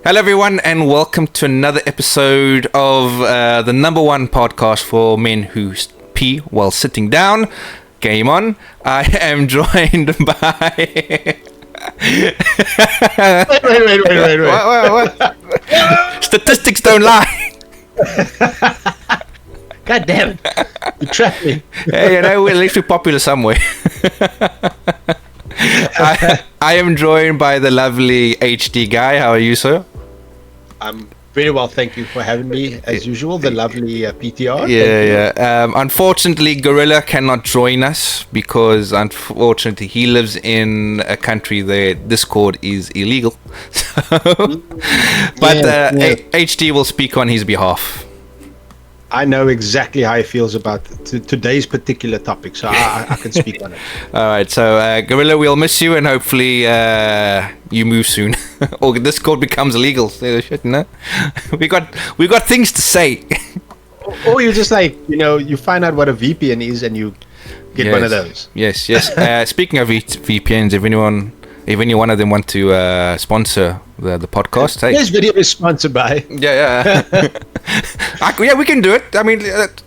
Hello, everyone, and welcome to another episode of the number one podcast for men who pee while sitting down. Game on. I am joined by... Wait. What? Statistics don't lie. God damn it. You trapped me. Hey, you know, we're at least we're popular somewhere. I am joined by the lovely HD guy. How are you, sir? I'm very well, thank you for having me. As usual, the lovely PTR. Yeah. Unfortunately, Gorilla cannot join us because, unfortunately, he lives in a country where Discord is illegal. HD will speak on his behalf. I know exactly how he feels about today's particular topic, so I can speak on it. All right, so Gorilla, we'll miss you, and hopefully you move soon, or Discord becomes illegal. Shit, no? we got things to say. Or you just you find out what a VPN is, and you get one of those. Yes. Speaking of VPNs, if any one of them want to sponsor the podcast, hey. This video is sponsored by. Yeah. We can do it. I mean,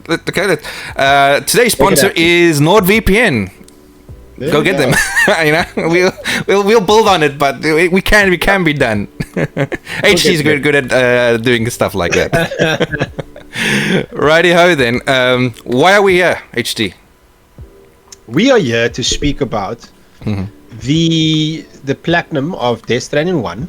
okay. Today's sponsor is NordVPN. Go get them. We'll build on it, but we can be done. HT is good at doing stuff like that. Righty ho then. Why are we here, HT? We are here to speak about the platinum of Death Stranding 1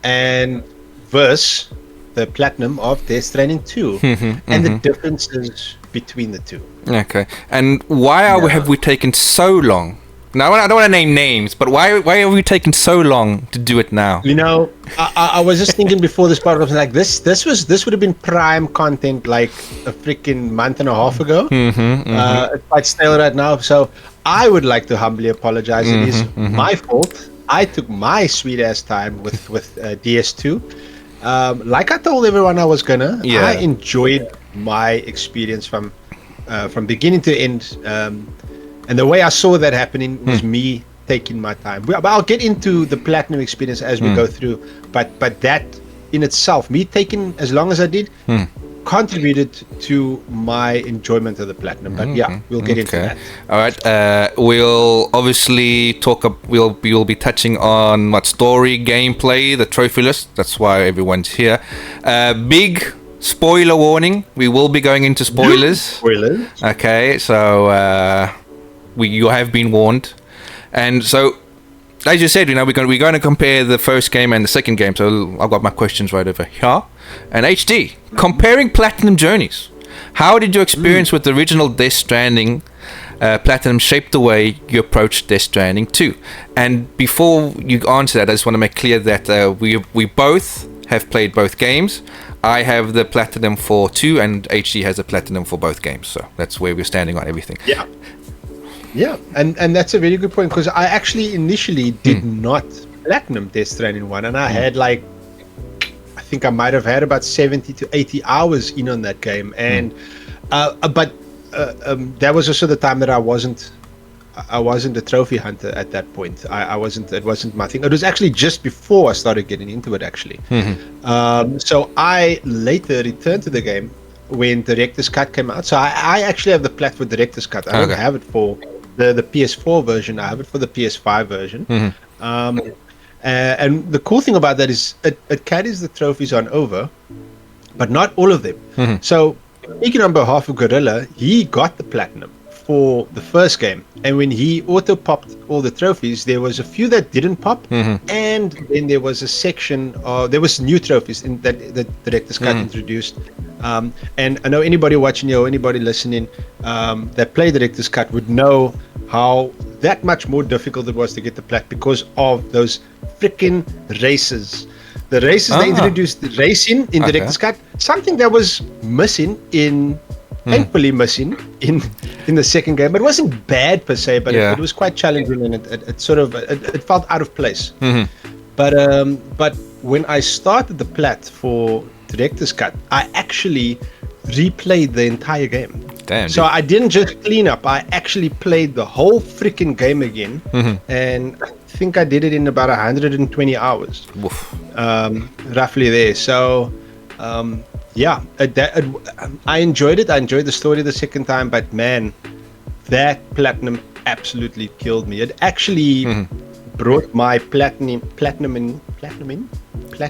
and versus the platinum of Death Stranding 2 and the differences between the two. Okay. And why have we taken so long? Now, I don't want to name names, but why are we taking so long to do it now? You know, I was just thinking before this podcast, like this would have been prime content like a freaking month and a half ago. It's quite stale right now, so I would like to humbly apologize. It is my fault. I took my sweet ass time with DS2. Like I told everyone I was gonna. Yeah. I enjoyed my experience from beginning to end. And the way I saw that happening was me taking my time. I'll get into the platinum experience as we go through, but that in itself, me taking as long as I did, contributed to my enjoyment of the platinum. But we'll get into that. All right. We'll obviously we'll be touching on what story, gameplay, the trophy list. That's why everyone's here. Big spoiler warning. We will be going into spoilers. Okay. So you have been warned. And so, as you said, we're going to compare the first game and the second game. So I've got my questions right over here. And HD, comparing platinum journeys, how did your experience with the original Death Stranding platinum shape the way you approached Death Stranding 2? And before you answer that, I just want to make clear that we both have played both games. I have the platinum for 2, and HD has a platinum for both games. So that's where we're standing on everything. Yeah, and that's a very good point, because I actually initially did not platinum Death Stranding 1, and I had I think I might have had about 70 to 80 hours in on that game, and but that was also the time that I wasn't a trophy hunter at that point. It wasn't my thing. It was actually just before I started getting into it, actually. So I later returned to the game when Director's Cut came out. So I actually have the plat for Director's Cut. I don't have it for the PS4 version. I have it for the PS5 version. And the cool thing about that is it carries the trophies on over, but not all of them. So speaking on behalf of Gorilla, he got the platinum for the first game, and when he auto popped all the trophies, there was a few that didn't pop, and then there was a section there was new trophies in that the Director's Cut introduced. And I know anybody watching or anybody listening that played Director's Cut would know how that much more difficult it was to get the plat because of those freaking races. The races they introduced, the racing in Director's Cut, something that was missing thankfully missing in the second game. It wasn't bad per se, but it was quite challenging, and it felt out of place. But when I started the plat for Director's Cut, I actually replayed the entire game. Damn. So I didn't just clean up, I actually played the whole freaking game again. And I think I did it in about 120 hours, roughly there. So, yeah, I enjoyed it. I enjoyed the story the second time, but man, that platinum absolutely killed me. It actually brought my platinum. Platinuming. To I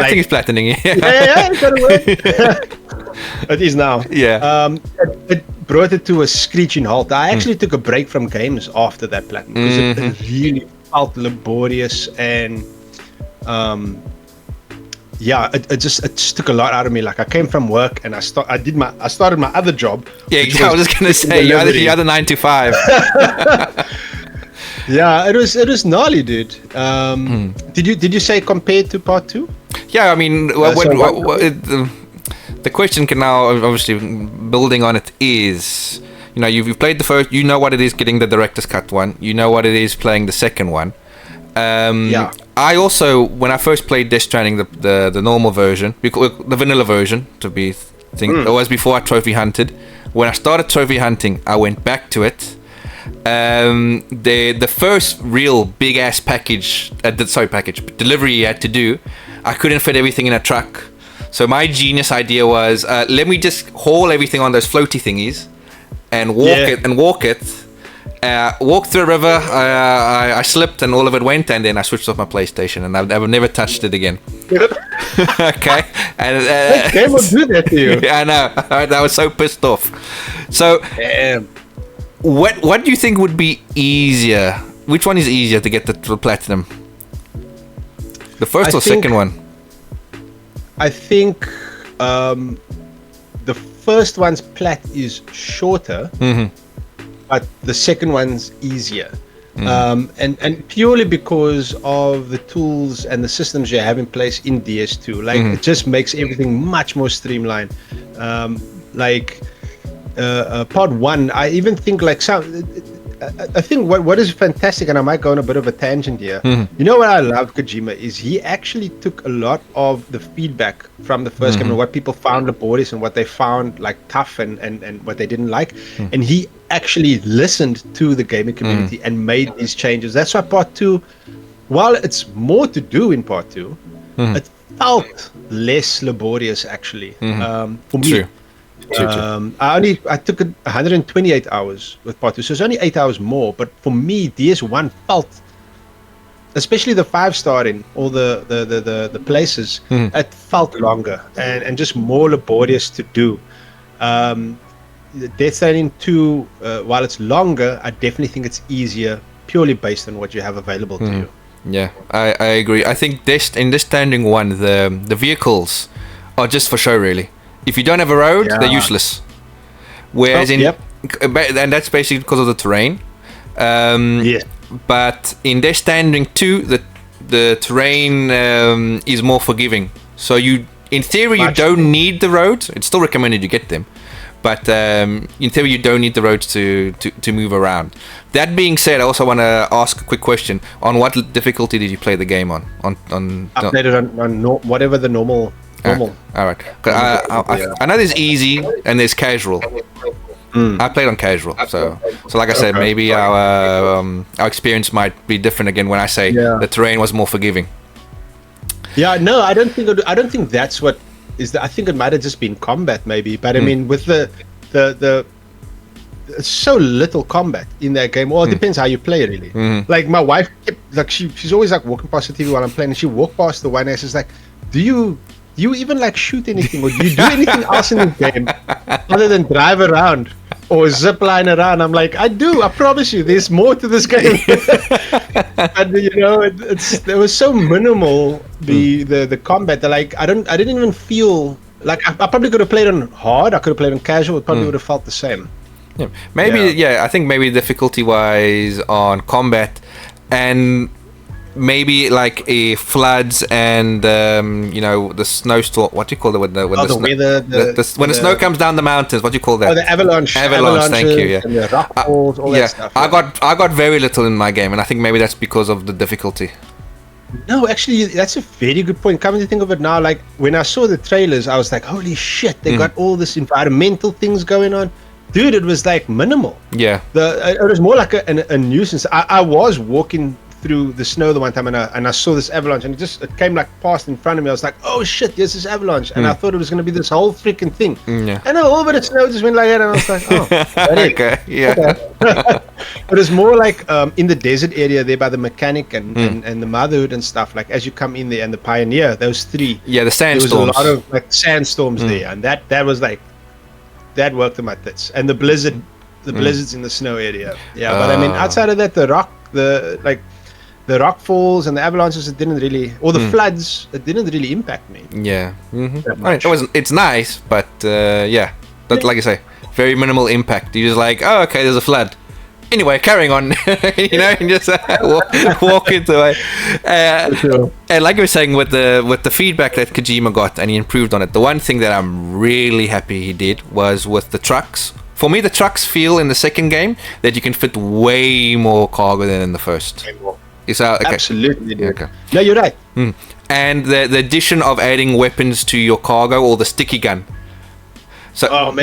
think it's platinuming. yeah, it's got a word. It is now. Yeah. It brought it to a screeching halt. I actually took a break from games after that platinum because it really felt laborious and yeah, it just took a lot out of me. Like I came from work and I started my other job. Yeah, I was just gonna say you had a 9 to 5. Yeah, it was gnarly, dude. Did you say compared to part 2? Yeah, I mean, the question can now obviously building on it is, you know, you've played the first, you know what it is getting the director's cut one, you know what it is playing the second one. Yeah. I also, when I first played Death Stranding, the normal version, the vanilla version, to be it was before I trophy hunted. When I started trophy hunting, I went back to it. The first real big ass delivery you had to do, I couldn't fit everything in a truck. So my genius idea was, let me just haul everything on those floaty thingies and walk through a river. I slipped and all of it went, and then I switched off my PlayStation and I've never touched it again. Okay, and that game will do that to you. Yeah, I know. I was so pissed off. So, what do you think would be easier? Which one is easier to get the platinum? The first or second one? I think the first one's plat is shorter, but the second one's easier. And purely because of the tools and the systems you have in place in DS2. Like, it just makes everything much more streamlined. Part 1, I even think like I think what is fantastic, and I might go on a bit of a tangent here. You know what I love Kojima is he actually took a lot of the feedback from the first game and what people found laborious and what they found like tough and what they didn't like, and he actually listened to the gaming community and made these changes. That's why part 2, while it's more to do in part 2, it felt less laborious actually for me. True. I took 128 hours with part 2, so it's only 8 hours more. But for me, DS1 felt, especially the 5-star in all the places, it felt longer and just more laborious to do. Death Stranding 2, while it's longer, I definitely think it's easier purely based on what you have available to you. Yeah, I agree. I think in Death Stranding 1, the vehicles are just for show, really. If you don't have a road, they're useless. Whereas and that's basically because of the terrain. But in Death Stranding 2, the terrain is more forgiving. So in theory, you don't need the roads. It's still recommended you get them. But in theory, you don't need the roads to move around. That being said, I also want to ask a quick question. On what difficulty did you play the game on? I played it on whatever the normal. All right. I know there's easy and there's casual. I played on casual, so like I said, maybe our experience might be different again when I say the terrain was more forgiving. Yeah, no, I don't think that's what is. I think it might have just been combat, maybe. But I mean, with the so little combat in that game. Well, it depends how you play, really. Like my wife kept, like she's always like walking past the TV while I'm playing, and she walked past the one and she's like, "Do you even like shoot anything, or do you do anything else in the game other than drive around or zip line around?" I'm like, I do. I promise you, there's more to this game. And you know, it was so minimal the combat that like I didn't even feel like I probably could have played on hard. I could have played on casual. It probably would have felt the same. Yeah, maybe. I think maybe difficulty wise on combat and. Maybe like a floods and you know, the snowstorm. What do you call it when the snow comes down the mountains? What do you call that? Oh, the avalanche. Thank you. Yeah. And the rock falls, all that stuff. I got very little in my game, and I think maybe that's because of the difficulty. No, actually, that's a very good point. Coming to think of it now, like when I saw the trailers, I was like, holy shit, they got all this environmental things going on. dude, it was like minimal. Yeah. It was more like a nuisance. I was walking through the snow the one time, and I saw this avalanche, and it came like past in front of me. I was like, oh shit, there's this avalanche, and I thought it was going to be this whole freaking thing. Yeah. And a little bit of snow just went like that, and I was like, oh, okay, yeah. But it's more like in the desert area there by the mechanic and the motherhood and stuff. Like as you come in there, and the pioneer, those three. Yeah, the sandstorms. There was a lot of like sandstorms there, and that was like that worked in my tits. And the blizzards in the snow area. Yeah, but I mean, outside of that, the rock falls and the avalanches, it didn't really, or the floods, it didn't really impact me. Yeah. It's nice, but yeah, but like I say, very minimal impact. You're just like, oh, okay, there's a flood. Anyway, carrying on, and just walk into it. And like I was saying, with the feedback that Kojima got, and he improved on it. The one thing that I'm really happy he did was with the trucks. For me, the trucks feel in the second game that you can fit way more cargo than in the first. Okay. Absolutely. Okay. No, you're right. And the addition of adding weapons to your cargo, or the sticky gun. So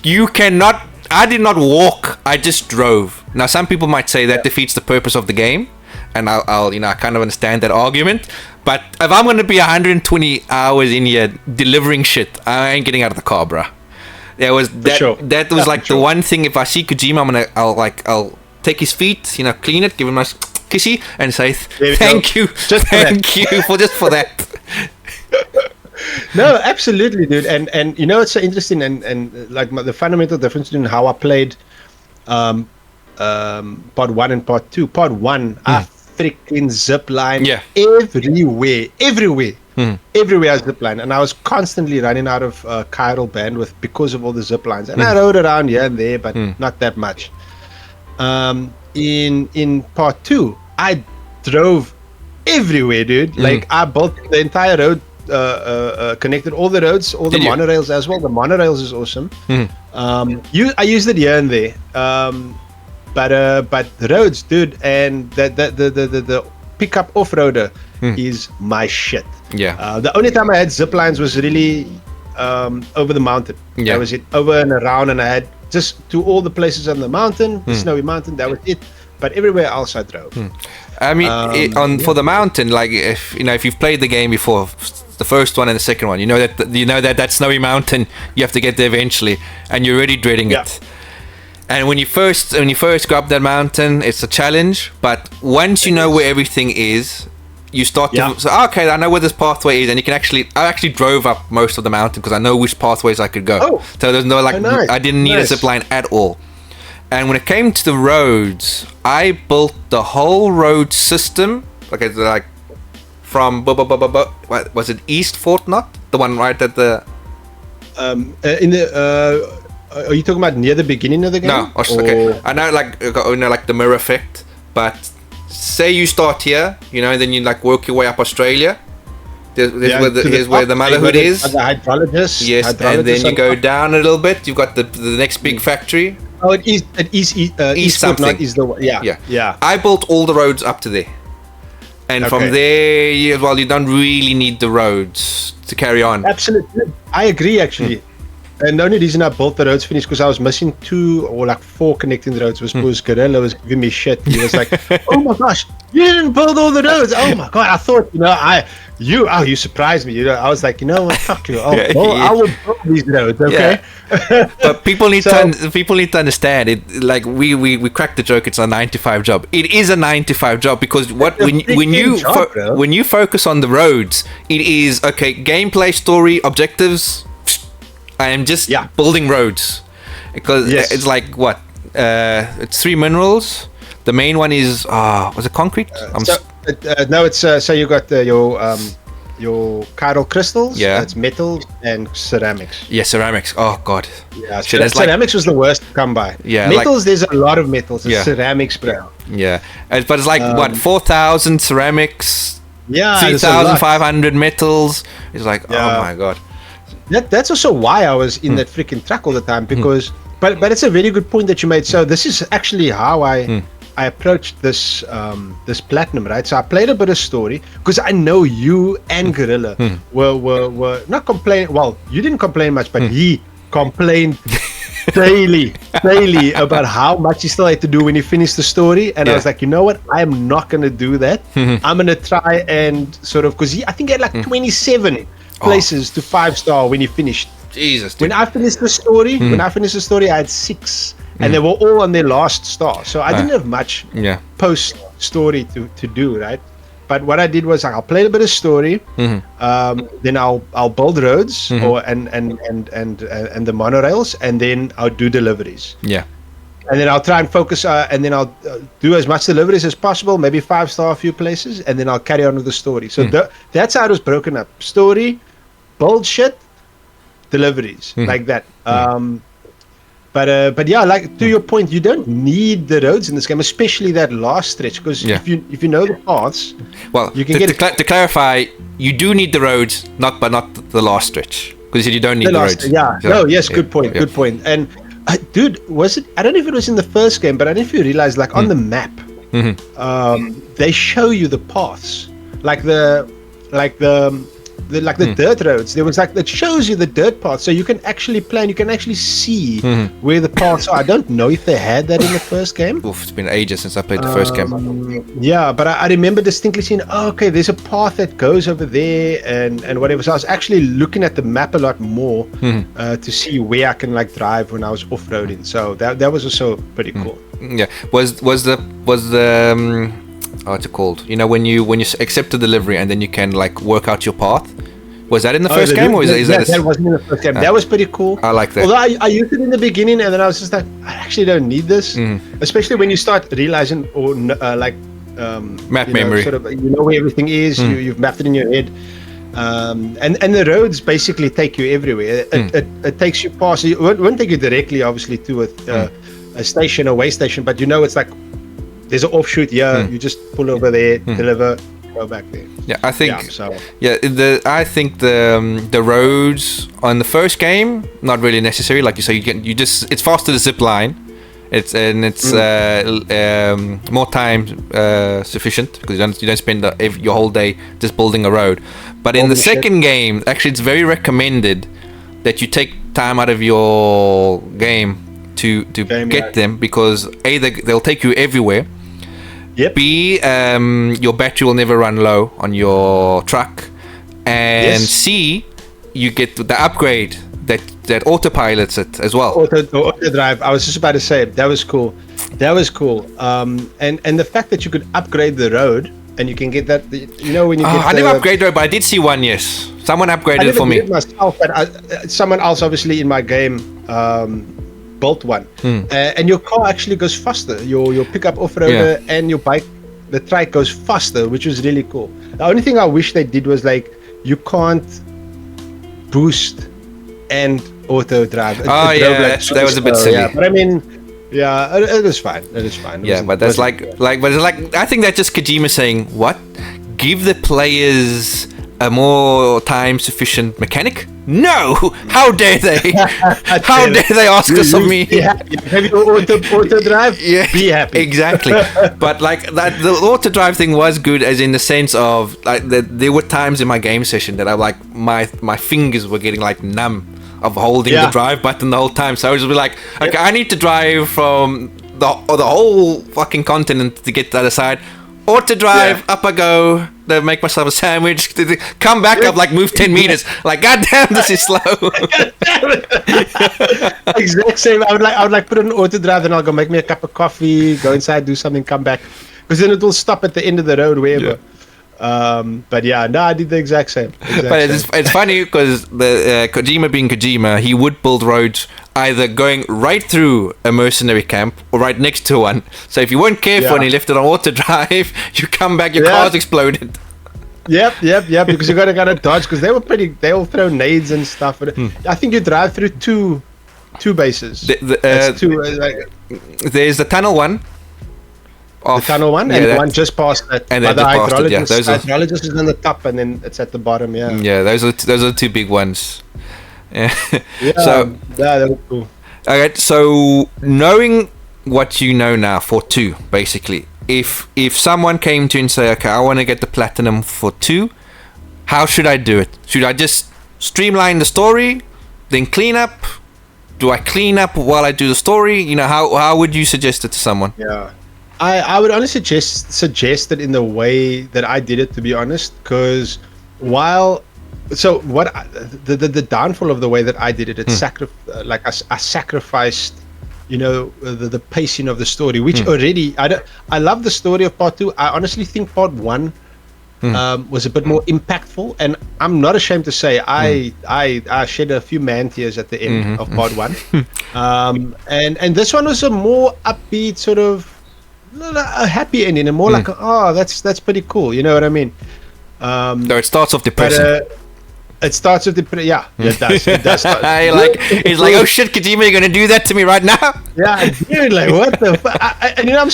you cannot. I did not walk. I just drove. Now, some people might say that defeats the purpose of the game, and I'll I kind of understand that argument. But if I'm going to be 120 hours in here delivering shit, I ain't getting out of the car, bruh. That was the one thing. If I see Kojima, I'll take his feet, clean it, give him a nice kissy, and say thank you for that. No, absolutely, dude. And it's so interesting, and like the fundamental difference between how I played part 1 and part 2. Part 1, I freaking zipline everywhere. Everywhere I zipline, and I was constantly running out of chiral bandwidth because of all the ziplines. And I rode around here and there, but not that much. In part 2, I drove everywhere, dude. Like I built the entire road. Connected all the roads, all the monorails as well. The monorails is awesome. I used it here and there, but the roads, dude, and the pickup off-roader is my shit. Yeah. The only time I had zip lines was really over the mountain. That was it, over and around, and I had just to all the places on the mountain, the snowy mountain. That was it. But everywhere else I drove. I mean, for the mountain, like if you've played the game before, the first one and the second one, you know that snowy mountain, you have to get there eventually, and you're already dreading it. And when you first go up that mountain, it's a challenge. But once you know where everything is, you start to say, okay, I know where this pathway is, and I actually drove up most of the mountain because I know which pathways I could go. So there's no nice. I didn't need a zip line at all. And when it came to the roads, I built the whole road system. Like from what was it, East Fort Knot? The one right at the. Are you talking about near the beginning of the game? No, okay. I know, like the mirror effect. But say you start here, and then you work your way up Australia. Here's where the motherhood is. The hydrologist. Yes, and then you go down a little bit. You've got the next big factory. Oh, it is East something. Is the one. Yeah. I built all the roads up to there, and from there, you don't really need the roads to carry on. Absolutely, I agree. Actually, and the only reason I built the roads finished because I was missing 2 or 4 connecting roads was because Gorilla was giving me shit. He was like, "Oh my gosh, you didn't build all the roads! Oh my god, I thought you surprised me. I was like, what? Fuck you. I will build these roads, okay?" Yeah. But people need to understand it. Like we cracked the joke. It's a 9-to-5 job. It is a 9-to-5 job because when you focus on the roads, it is okay. Gameplay, story, objectives. I am just building roads because it's like what? It's 3 minerals. The main one is was it concrete? No, it's so you got your chiral crystals. Yeah, it's metals and ceramics. Yeah, ceramics. Oh god. Yeah, ceramics was the worst to come by. Yeah, metals. There's a lot of metals. It's ceramics, bro. Yeah, but it's like what 4,000 ceramics. Yeah, 3,500 metals. It's like oh my god. That's also why I was in that freaking truck all the time because. But it's a very good point that you made. So this is actually how I approached this this platinum, right? So I played a bit of story because I know you and Gorilla were not complaining. Well, you didn't complain much, but he complained daily about how much you still had to do when you finish the story, and I Yeah. was like, you know what, I am not going to do that. I'm going to try and sort of, because I think he had like 27 places to 5-star when he finished. Jesus, dude. When I finished the story, I had 6, and they were all on their last star. So I didn't have much Yeah. post story to do, right? But what I did was I'll play a bit of story, then I'll build roads and the monorails, and then I'll do deliveries. Yeah. And then I'll try and focus, and then I'll do as much deliveries as possible, maybe 5-star a few places, and then I'll carry on with the story. So that's how it was broken up: story, build shit, deliveries, like that. But yeah, like to your point, you don't need the roads in this game, especially that last stretch, because if you know the paths, well, you can to clarify, you do need the roads, not the last stretch, because you don't need the roads. Yeah, So, no, yes, good point, good point. And dude, was it? I don't know if it was in the first game, but I don't know if you realize, like on the map, they show you the paths, like the dirt roads. There was like, that shows you the dirt paths, so you can actually plan, you can actually see where the paths are. I don't know if they had that in the first game. Oof, it's been ages since I played the first game. Yeah, but I remember distinctly seeing, okay, there's a path that goes over there and whatever. So I was actually looking at the map a lot more to see where I can like drive when I was off-roading. So that was also pretty cool. Yeah, was the what's it called? You know, when you accept the delivery and then you can like work out your path. Was that in the first game, or is that? That wasn't in the first game. That was pretty cool. I like that. Although I used it in the beginning, and then I was just like, I actually don't need this. Especially when you start realizing, or Map memory. Sort of, you know where everything is. You've mapped it in your head. And the roads basically take you everywhere. It takes you past. It won't take you directly, obviously, to a station, a way station, but you know it's like there's an offshoot here. You just pull over there, deliver, go back there. Yeah, I think. Yeah, I think the roads on the first game not really necessary. Like you say, it's faster to zip line. It's more time sufficient because you don't spend your whole day just building a road. But in the second game, actually, it's very recommended that you take time out of your game to get them, because A, they'll take you everywhere. Yep. B, your battery will never run low on your truck, and C, you get the upgrade that autopilots it as well. Auto drive. I was just about to say that was cool. And the fact that you could upgrade the road, and you can get that. You know when you get. I never upgraded road, but I did see one. Yes, someone upgraded it for me. I never did it myself, but someone else, obviously in my game, built one. And your car actually goes faster. Your pickup off-roader and your bike, the trike goes faster, which was really cool. The only thing I wish they did was like you can't boost and auto drive. That was a bit silly. Yeah, but I mean, it was fine. But that's I think that's just Kojima saying, what? Give the players a more time sufficient mechanic? No! How dare they? How dare they ask us of me? Have you auto drive? Yeah, be happy. Exactly. But like that, the auto drive thing was good, as in the sense of like there were times in my game session that I like my fingers were getting like numb of holding the drive button the whole time. So I was like, okay, I need to drive from the whole fucking continent to get to the other side. Auto drive, up I go. They make myself a sandwich. Come back up, like move 10 meters. Like, goddamn, this is slow. Exact same. I would like put it on auto drive, and I'll go make me a cup of coffee, go inside, do something, come back, because then it will stop at the end of the road, wherever. But yeah, no, I did the exact same. But it's funny because the Kojima being Kojima, he would build roads either going right through a mercenary camp or right next to one. So if you weren't careful and you left it on auto drive, you come back, your car's exploded. Yep. Because you gotta dodge, because they'll throw nades and stuff. I think you drive through two bases. There's the tunnel one. The tunnel one, and the one just past that. And then the hydrologist is on the top, and then it's at the bottom. Yeah, those are the two big ones. So that was cool. Okay, so knowing what you know now for 2, basically, if someone came to you and say, okay, I want to get the platinum for 2, how should I do it? Should I just streamline the story, then clean up, do I clean up while I do the story? You know, how would you suggest it to someone? Yeah. I would only suggest it in the way that I did it, to be honest, because the downfall of the way that I did it, I sacrificed, the pacing of the story, which already I love the story of part 2. I honestly think part 1 was a bit more impactful, and I'm not ashamed to say I shed a few man tears at the end of part 1. And this one was a more upbeat, sort of a happy ending, and more like that's pretty cool, you know what I mean? So it starts off depressing. It starts with it does. It does start. He's like, oh shit, Kojima, you're gonna do that to me right now? Yeah, dude, like what the fuck? And I'm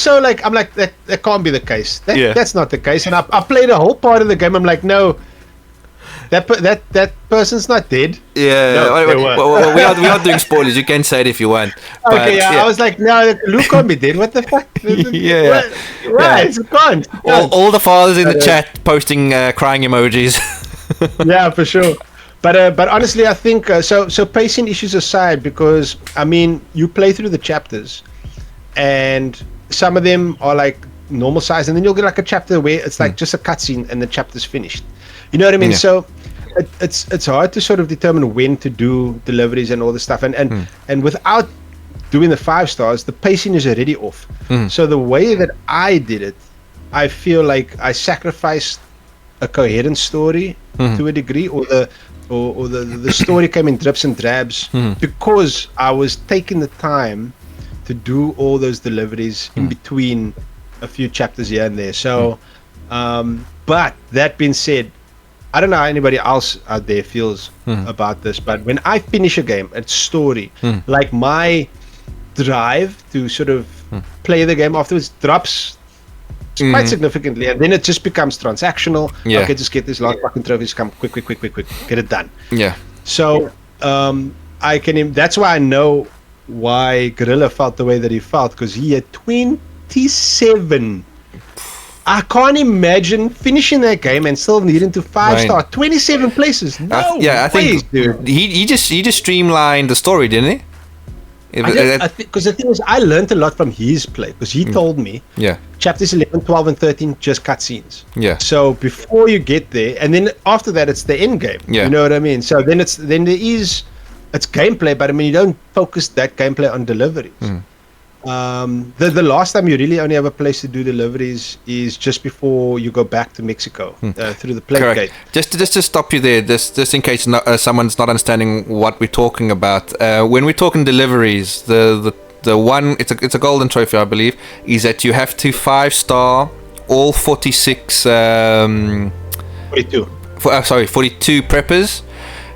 like that can't be the case. That's not the case. And I played a whole part of the game. I'm like, no, that person's not dead. Yeah, no, we are doing spoilers. You can say it if you want. Okay, yeah. I was like, no, Luke can't be dead. What the fuck? Right, it can't. All the fathers in the chat posting crying emojis. Yeah, for sure. But honestly, I think so pacing issues aside, because I mean, you play through the chapters, and some of them are like normal size, and then you'll get like a chapter where it's like just a cutscene and the chapter's finished. You know what I mean? Yeah. So it's hard to sort of determine when to do deliveries and all this stuff, and without doing the 5 stars, the pacing is already off. So the way that I did it, I feel like I sacrificed a coherent story to a degree, or the story came in drips and drabs because I was taking the time to do all those deliveries in between a few chapters here and there. So, but that being said, I don't know how anybody else out there feels about this, but when I finish a game, it's story, like my drive to sort of play the game afterwards drops quite significantly, and then it just becomes transactional. Okay, just get this last fucking trophies, come quick, get it done. Yeah. So that's why I know why Gorilla felt the way that he felt, because he had 27. I can't imagine finishing that game and still needing to 5-star 27 places. No, I think dude. He just streamlined the story, didn't he? Because the thing is, I learned a lot from his play, because he told me chapters 11, 12 and 13 just cutscenes. So before you get there, and then after that it's the end game. You know what I mean? So then it's gameplay, but I mean, you don't focus that gameplay on deliveries. The last time you really only have a place to do deliveries is just before you go back to Mexico through the plate gate. Just to stop you there, just in case someone's not understanding what we're talking about. When we're talking deliveries, the one it's a golden trophy, I believe, is that you have to 5-star all 46. 42. 42 preppers.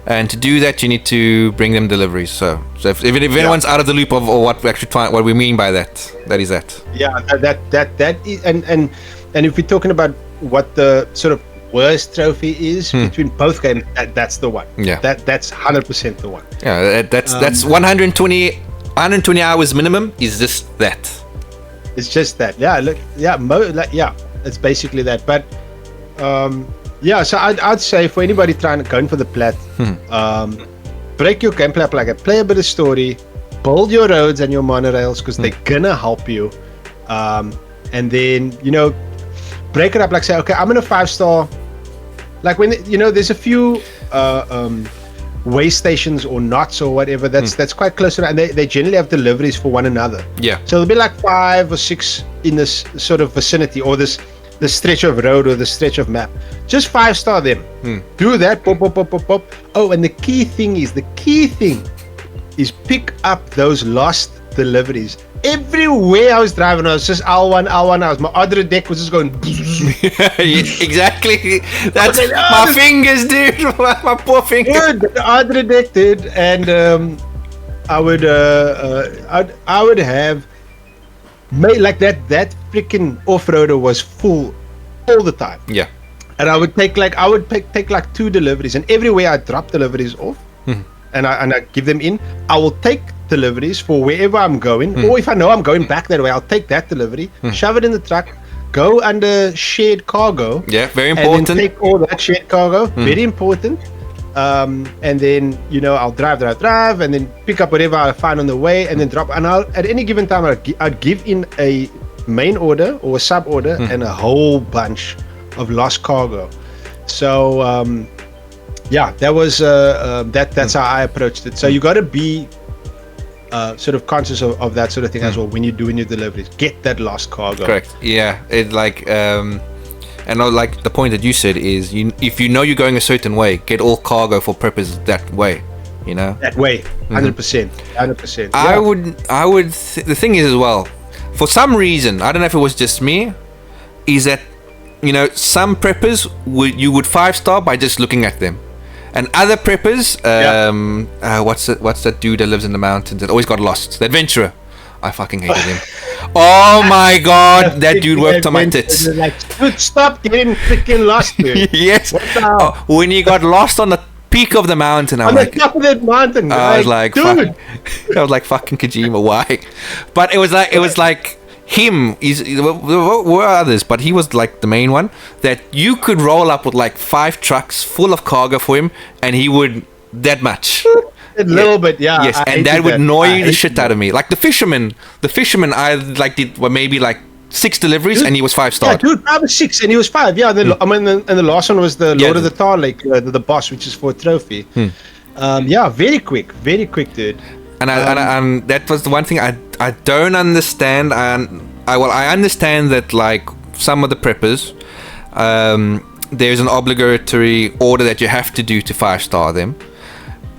And to do that, you need to bring them deliveries. So if anyone's out of the loop of what we actually what we mean by that is that. Yeah, that is, and if we're talking about what the sort of worst trophy is between both games, that's the one. Yeah, that's 100% the one. Yeah, that's 120 hours minimum. Is just that. It's just that. Yeah, look, it's basically that. But yeah, so I'd say for anybody going for the plat, break your gameplay up like a play a bit of story, build your roads and your monorails, because they're gonna help you, and then break it up like, say, okay, I'm in a 5-star, like when there's a few way stations or knots or whatever that's quite close to, and they generally have deliveries for one another. So there'll be like 5 or 6 in this sort of vicinity, or the stretch of road or the stretch of map. Just 5-star them. Do that. Pop. Oh, and the key thing is pick up those lost deliveries. Everywhere I was driving, I was just L1. My other deck was just going. Exactly. That's my fingers, dude. My poor fingers. Dude, the other deck, dude, and I would have made like that freaking off-roader was full all the time. Yeah. And I would take like 2 deliveries, and everywhere I drop deliveries off and I give them in, I will take deliveries for wherever I'm going, or if I know I'm going back that way, I'll take that delivery, shove it in the truck, go under shared cargo. Yeah, very important. And then take all that shared cargo, very important. and then I'll drive, and then pick up whatever I find on the way, and then drop. And at any given time, I'd give in a main order or a sub order and a whole bunch of lost cargo. So that was that's how I approached it. So you got to be sort of conscious of that sort of thing as well when you're doing your deliveries. Get that lost cargo. Correct. Yeah. It like and like the point that you said is, if you know you're going a certain way, get all cargo for purpose that way. That way, 100%. I would. The thing is as well, for some reason, I don't know if it was just me, is that some preppers you would 5-star by just looking at them. And other preppers, what's that dude that lives in the mountains that always got lost? The adventurer. I fucking hated him. Oh my god, that dude worked on my tits. Like, dude, stop getting freaking lost, dude. Yes. What the hell? When he got lost on the peak of the mountain, on the top of that mountain, I was like, dude. I was like, fucking Kojima, why? But it was like him. There were others, but he was like the main one that you could roll up with like 5 trucks full of cargo for him, and he would that much. A little bit, yeah. Yes, and that would annoy the shit out of me. Like the fisherman, I like did maybe like 6 deliveries, dude, and he was 5-star. Yeah, dude, probably 6, and he was 5. Yeah, and then and the last one was the Lord of the Tar Lake, the boss, which is for a trophy. Yeah, very quick, dude. And and that was the one thing I don't understand. And I understand that like some of the preppers, there's an obligatory order that you have to do to 5-star them.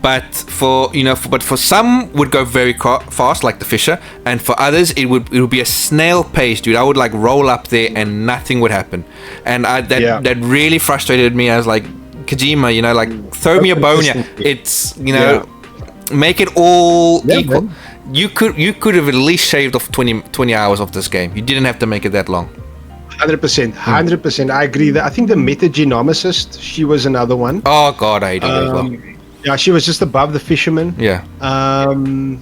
But for some would go very fast, like the fisher, and for others it would be a snail pace, dude. I would like roll up there and nothing would happen, and that really frustrated me. I was like, Kojima, like throw me a bone here. It's make it all equal. Man. You could have at least shaved off 20 hours of this game. You didn't have to make it that long. 100%. I agree. That I think the metagenomicist, she was another one. Oh god, I hated her as well. Yeah, she was just above the fisherman. Yeah. I'm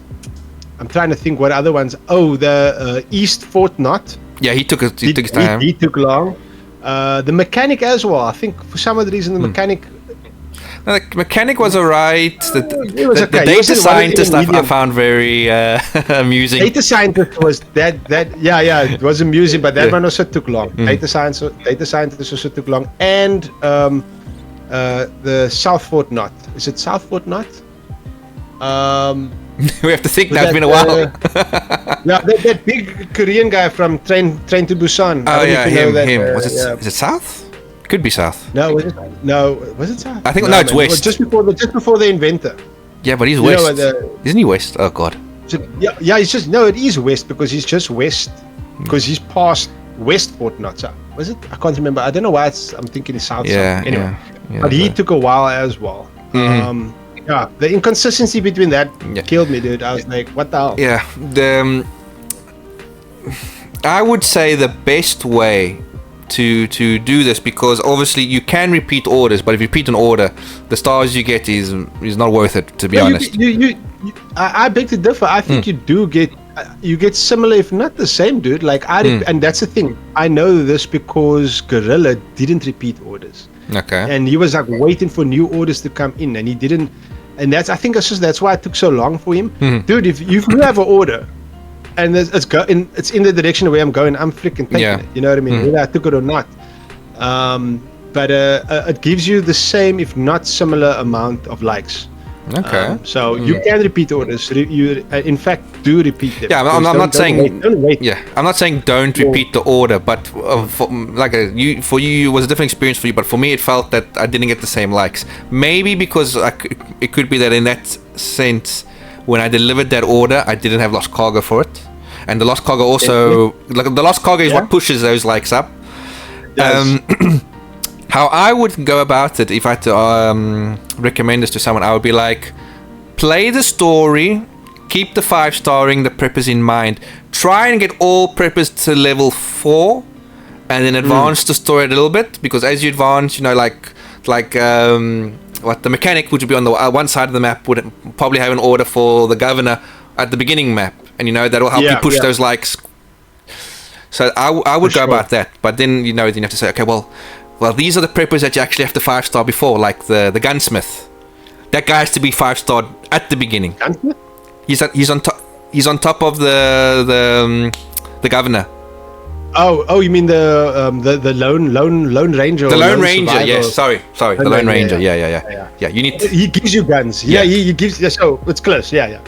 trying to think what other ones. Oh, the East Fort Knot. Yeah, he took his time. He took long. The mechanic as well. I think for some of the reason the mechanic. No, the mechanic was alright. The okay. data scientist I found very amusing. Data scientist was that it was amusing, but that one also took long. Data scientist also took long, and the South Fort Knot. Is it South Fort Knot? We have to think now. It's been a while. Yeah, that big Korean guy from Train to Busan. Oh yeah, him. Is it South? Could be South. No, was it South? I think no, it's West. Just before the inventor. Yeah, but he's West. Isn't he West? Oh god. Yeah, he's just it is West because he's just West because he's past West Fort Knot. So, was it? I can't remember. I don't know why I'm thinking South. Yeah. Anyway. Yeah, but he took a while as well. Yeah, the inconsistency between that killed me, dude. I was like, what the hell? Yeah, I would say the best way to do this, because obviously you can repeat orders, but if you repeat an order, the stars you get is not worth it, to be honest. I beg to differ. I think you get similar, if not the same, dude. Like and that's the thing. I know this because Gorilla didn't repeat orders. Okay. And he was like waiting for new orders to come in, and he didn't. And that's why it took so long for him, dude. If you have an order, and it's in the direction where I'm going, I'm freaking taking it. You know what I mean? Whether I took it or not. But it gives you the same, if not similar, amount of likes. Okay. So you can repeat orders. You, in fact, do repeat them. Yeah, I'm not saying. Don't wait. Yeah, I'm not saying don't repeat the order, but for you, it was a different experience for you. But for me, it felt that I didn't get the same likes. Maybe because it could be that in that sense, when I delivered that order, I didn't have lost cargo for it, and the lost cargo also, like the lost cargo is what pushes those likes up. How I would go about it, if I had to recommend this to someone, I would be like, play the story, keep the 5-starring the preppers in mind, try and get all preppers to level 4, and then advance the story a little bit, because as you advance, like what the mechanic, which would be on the one side of the map, would probably have an order for the governor at the beginning map, and that will help you push those likes. So I would go about that, but then you have to say, okay, well, these are the preppers that you actually have to 5-star before, like the gunsmith. That guy has to be 5-star at the beginning. Gunsmith? He's on top. He's on top of the governor. Oh, you mean the lone ranger? The Lone Ranger, survivor. Yes. Sorry. The Lone Ranger. Yeah. You need. He gives you guns. Yeah, he gives. Yeah, so it's close. Yeah.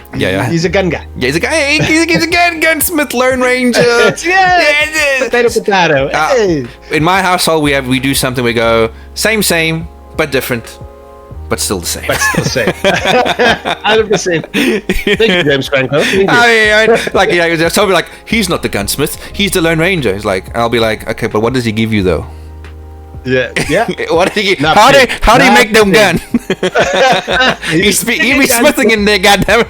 He's a gun guy. Yeah, he's a guy. He's a gunsmith, Lone Ranger. Potato. Hey. In my household, we do something. We go same, but different. But still the same. 100%. Thank you, James Franco. Somebody like, he's not the gunsmith. He's the Lone Ranger. He's like, I'll be like, okay, but what does he give you though? Yeah. What does he give? How do you make them gun? He be smithing in there, goddamn.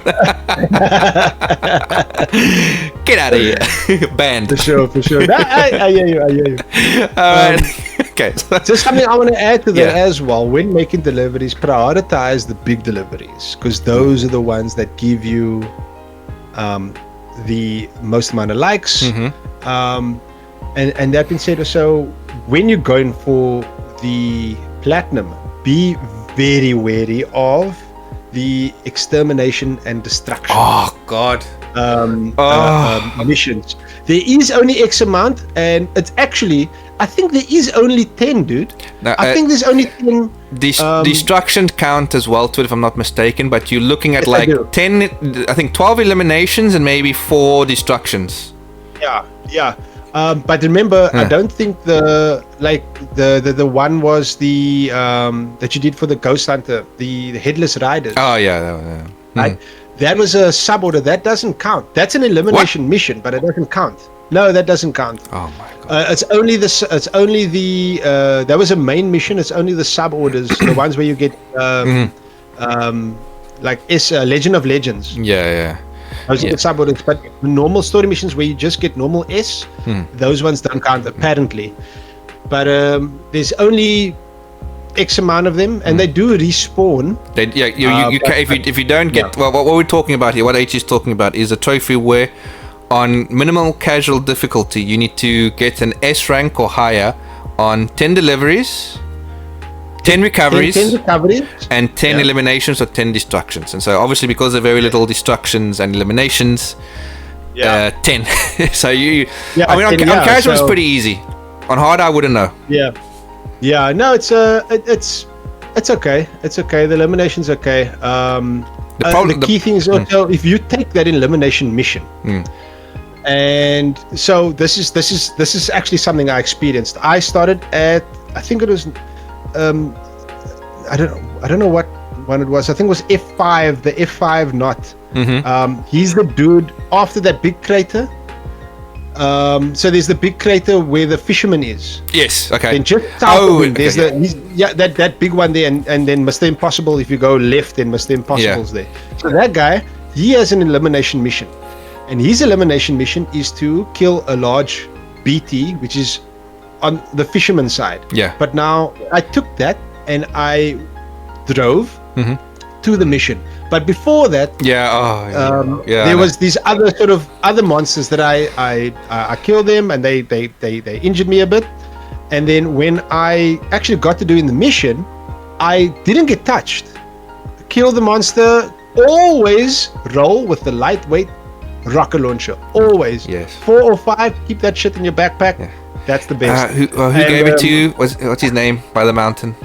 Get out of here, banned. For sure. I hear you. All right. Okay. Just something I want to add to that as well. When making deliveries, prioritize the big deliveries because those are the ones that give you the most amount of likes. And that being said, so when you're going for the platinum, be very wary of the extermination and destruction. Oh God. Missions. There is only X amount, and it's actually, I think there is only 10, dude. No, I think there's only 10. Destruction count as well to it, if I'm not mistaken, but you're looking at like 10, I think 12 eliminations and maybe 4 destructions. Yeah. But remember, I don't think the one was the that you did for the Ghost Hunter, the Headless Riders. Oh yeah. Right? That was a suborder. That doesn't count. That's an elimination mission, but it doesn't count. No, that doesn't count. Oh my God. It's only the that was a main mission. It's only the suborders, the ones where you get like Legend of Legends. Yeah. Those are the suborders, but normal story missions where you just get normal S, those ones don't count apparently. But there's only X amount of them, and they do respawn. If you don't get what we're talking about here, what H is talking about is a trophy where on minimal casual difficulty you need to get an S rank or higher on 10 deliveries, 10 recoveries, 10 recoveries, and 10 eliminations or 10 destructions. And so obviously because of very little destructions and eliminations, 10. So on casual it's pretty easy. On hard I wouldn't know. Yeah, no, it's okay. It's okay. The elimination's okay. The key thing is also if you take that elimination mission, and so this is actually something I experienced. I started at, I think it was, I don't know what one it was. I think it was F5, the F5 knot. He's the dude after that big crater. So there's the big crater where the fisherman is. Yes. Okay. Then just south of him, there's that big one there, and then Mr. Impossible. If you go left, then Mr. Impossible's there. So that guy, he has an elimination mission, and his elimination mission is to kill a large BT, which is on the fisherman side. Yeah. But now I took that and I drove to the mission. But before that, there was these other monsters that I killed them, and they injured me a bit. And then when I actually got to doing the mission, I didn't get touched. Kill the monster. Always roll with the lightweight rocket launcher. Always. Yes. 4 or 5. Keep that shit in your backpack. Yeah. That's the best. Who gave it to you? What's his name? By the mountain.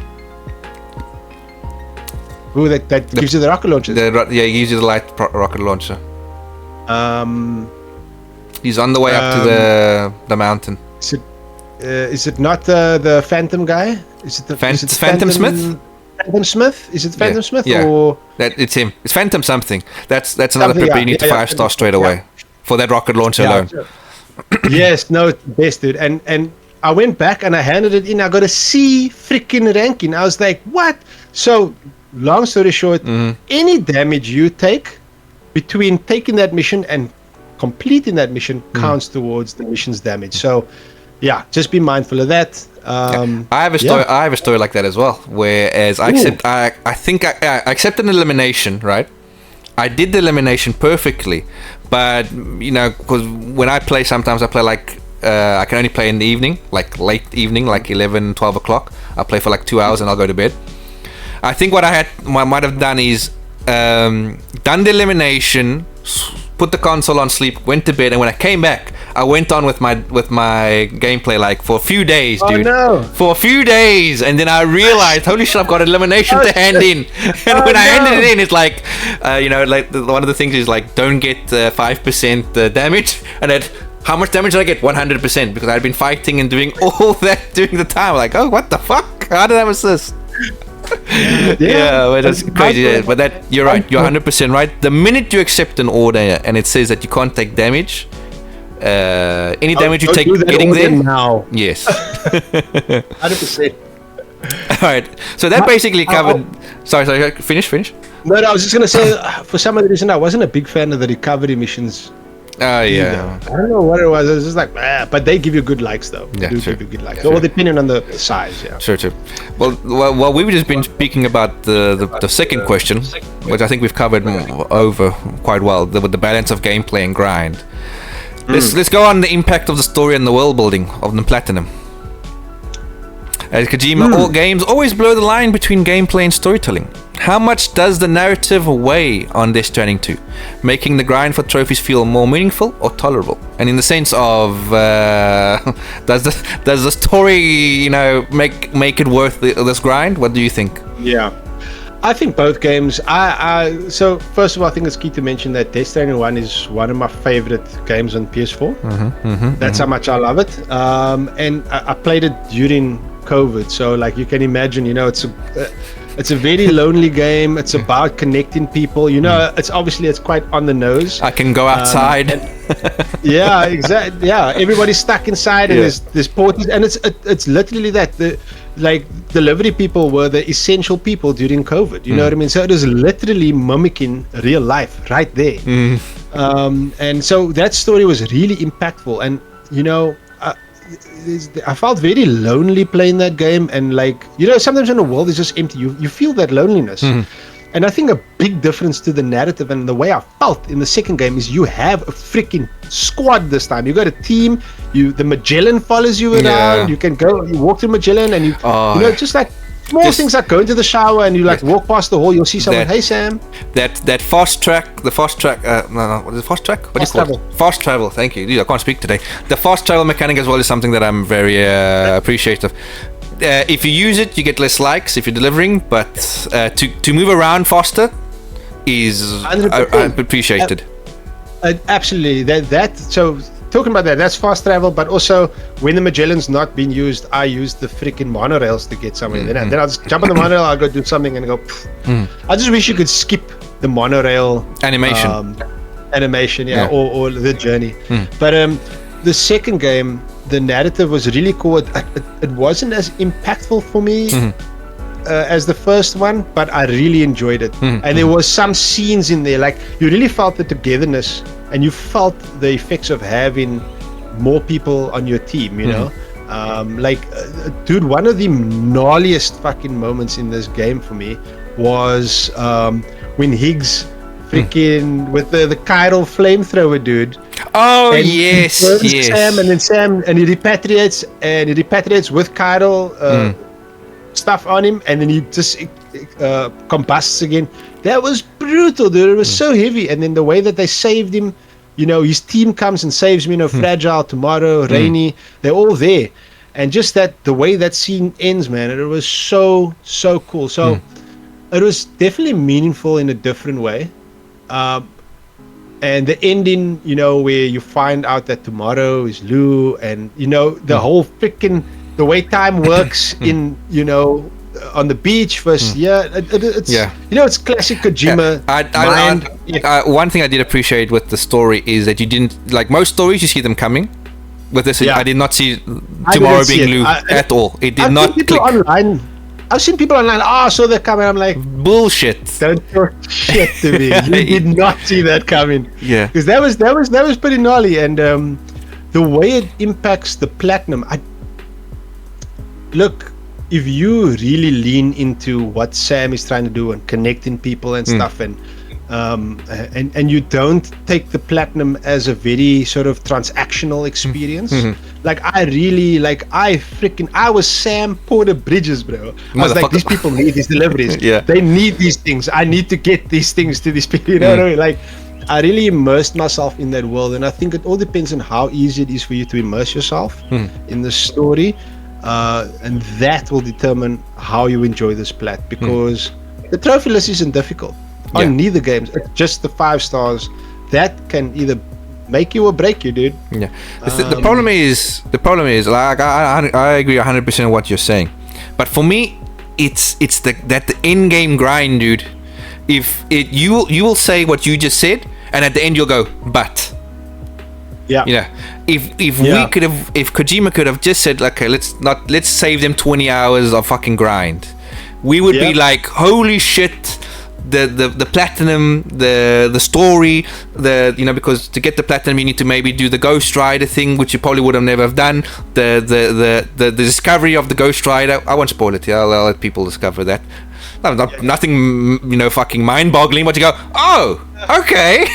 Who that gives you the rocket launcher? He gives you the light rocket launcher. He's on the way up to the mountain. Is it not the Phantom guy? Is it the Phantom Smith? Phantom Smith? Is it Phantom Smith? Yeah. Or it's him. It's Phantom something. That's another people you need to 5-star straight away for that rocket launcher alone. Yes, no, it's the best, dude. And I went back and I handed it in. I got a C freaking ranking. I was like, what? So, long story short, any damage you take between taking that mission and completing that mission counts towards the mission's damage. So, yeah, just be mindful of that. I have a story. I have a story like that as well. Whereas I accept an elimination, right? I did the elimination perfectly, but because when I play, sometimes I play like I can only play in the evening, like late evening, like 11, 12 o'clock. I'll play for like 2 hours and I'll go to bed. I think what I might have done is done the elimination, put the console on sleep, went to bed, and when I came back, I went on with my gameplay like for a few days, dude. Oh no! For a few days, and then I realized, holy shit, I've got elimination to hand in. And when I handed it in, it's like, like one of the things is like, don't get 5% damage, and that. How much damage did I get? 100%, because I'd been fighting and doing all that during the time. Like, oh, what the fuck? How did I miss this? Yeah, but it's crazy. Yeah. But that, you're right. You're 100% right. The minute you accept an order and it says that you can't take damage, any damage you take getting there. Now. Yes. 100%. All right. So that basically covered. Sorry. Finish. No, I was just gonna say, for some reason, I wasn't a big fan of the recovery missions. Oh yeah. I don't know what it was. It was just like, but they give you good likes though. Yeah, give you good likes. Or depending on the size. Yeah. Sure. Well, we've just been speaking about the second question, which I think we've covered over quite well, with the balance of gameplay and grind. Let's go on the impact of the story and the world building of the Platinum. As Kojima, all games always blur the line between gameplay and storytelling. How much does the narrative weigh on Death Stranding 2, making the grind for trophies feel more meaningful or tolerable? And in the sense of, does the story, make it worth this grind? What do you think? Yeah, I think both games. So first of all, I think it's key to mention that Death Stranding 1 is one of my favorite games on PS4. That's how much I love it. And I played it during COVID, so like you can imagine, it's a very lonely game. It's about connecting people. It's quite on the nose. I can go outside. Yeah, exactly. Yeah, everybody's stuck inside, and there's portals, and it's literally that. The delivery people were the essential people during COVID. You know what I mean? So it is literally mimicking real life right there. And so that story was really impactful, and I felt very lonely playing that game, and sometimes when the world is just empty, you feel that loneliness. And I think a big difference to the narrative and the way I felt in the second game is you have a freaking squad this time. You got a team. The Magellan follows you around. You can go, you walk through Magellan, and just like small things like going to the shower and you walk past the hall, you'll see someone. Hey Sam. That fast track. What is it? Fast track? What do you call it? Fast travel. Thank you. Dude, I can't speak today. The fast travel mechanic as well is something that I'm very appreciative. If you use it, you get less likes if you're delivering, but to move around faster is appreciated. Absolutely. So talking about that's fast travel, but also when the Magellan's not being used, I use the freaking monorails to get somewhere. Then I'll just jump on the monorail, I'll go do something and go. I just wish you could skip the monorail animation, or the journey. But the second game, the narrative was really cool. It wasn't as impactful for me as the first one, but I really enjoyed it. And there was some scenes in there, like you really felt the togetherness, and you felt the effects of having more people on your team. Dude, one of the gnarliest fucking moments in this game for me was when Higgs freaking with the chiral flamethrower, dude. Oh, yes. Sam, and he repatriates with chiral stuff on him, and then he just combusts again. That was brutal, dude. It was so heavy. And then the way that they saved him, his team comes and saves him, Fragile, Tomorrow, Rainy, they're all there. And just the way that scene ends, man, it was so cool. So it was definitely meaningful in a different way. And the ending, where you find out that Tomorrow is Lou, and the whole freaking the way time works in on the beach first. It's classic Kojima. One thing I did appreciate with the story is that you didn't, like most stories, you see them coming. With this, I did not see Tomorrow being Lou at all. It did not click. Online, I've seen people online. So they're coming. I'm like, bullshit. Don't talk shit to me. You did not see that coming. Yeah, because that was pretty gnarly, and the way it impacts the Platinum. Look, if you really lean into what Sam is trying to do and connecting people and stuff, and and you don't take the platinum as a very sort of transactional experience. Like I was Sam Porter Bridges, bro. I was like, these people need these deliveries. They need these things. I need to get these things to these people. You know what I mean? Like I really immersed myself in that world, and I think it all depends on how easy it is for you to immerse yourself in the story, and that will determine how you enjoy this plat, because the trophy list isn't difficult on neither games. It's just the 5 stars that can either make you or break you, dude. The problem is like I agree 100% with what you're saying, but for me it's the in-game grind, dude. If you will say what you just said, and at the end you'll go, but if Kojima could have just said, okay, let's save them 20 hours of fucking grind, we would be like, holy shit, the platinum, the story, because to get the platinum you need to maybe do the Ghost Rider thing, which you probably would have never have done. The discovery of the Ghost Rider, I won't spoil it here, I'll let people discover that. Nothing fucking mind-boggling, but you go, oh, okay.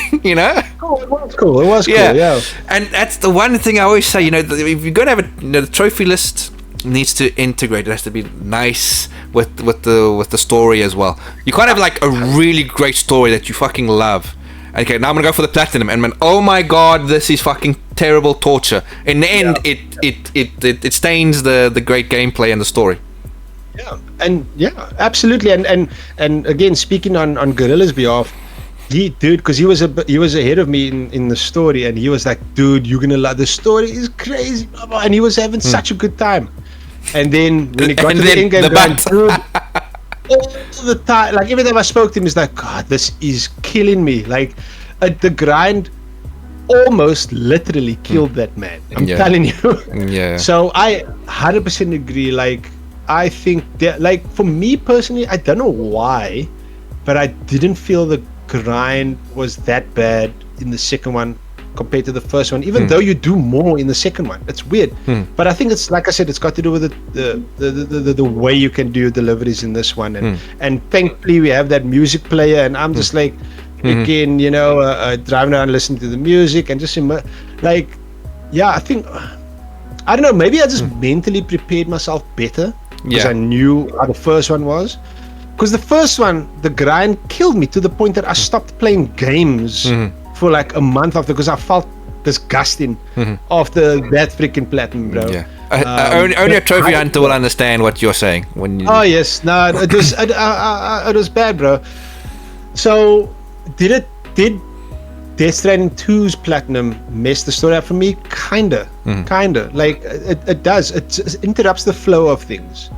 Cool, it was cool, yeah. And that's the one thing I always say, if you're going to have the trophy list needs to integrate. It has to be nice with the story as well. You can't have like a really great story that you fucking love. Okay, now I'm gonna go for the platinum, and oh my god, this is fucking terrible torture. In the end, it stains the great gameplay and the story. Absolutely. And again, speaking on Guerrilla's behalf, because he was ahead of me in the story, and he was like, dude, you're gonna love, the story is crazy, blah, blah, and he was having such a good time. And then when he got to the end game, dude, all the time, like every time I spoke to him, he's like, God, this is killing me. Like the grind almost literally killed that man. I'm telling you. So I 100% agree. Like I think that, like, for me personally, I don't know why, but I didn't feel the grind was that bad in the second one compared to the first one, even though you do more in the second one. It's weird, but I think it's, like I said, it's got to do with the way you can do deliveries in this one, and thankfully we have that music player, and I'm just like again, driving around listening to the music and just I think, I don't know, maybe I just mentally prepared myself better because I knew how the first one was. Because the first one, the grind killed me to the point that I stopped playing games for like a month after, because I felt disgusting after that freaking platinum, bro. Only a trophy hunter will understand what you're saying when you... Oh yes, no, it was it was bad, bro. So did Death Stranding 2's platinum mess the story up for me? Kinda. Like it does. It interrupts the flow of things.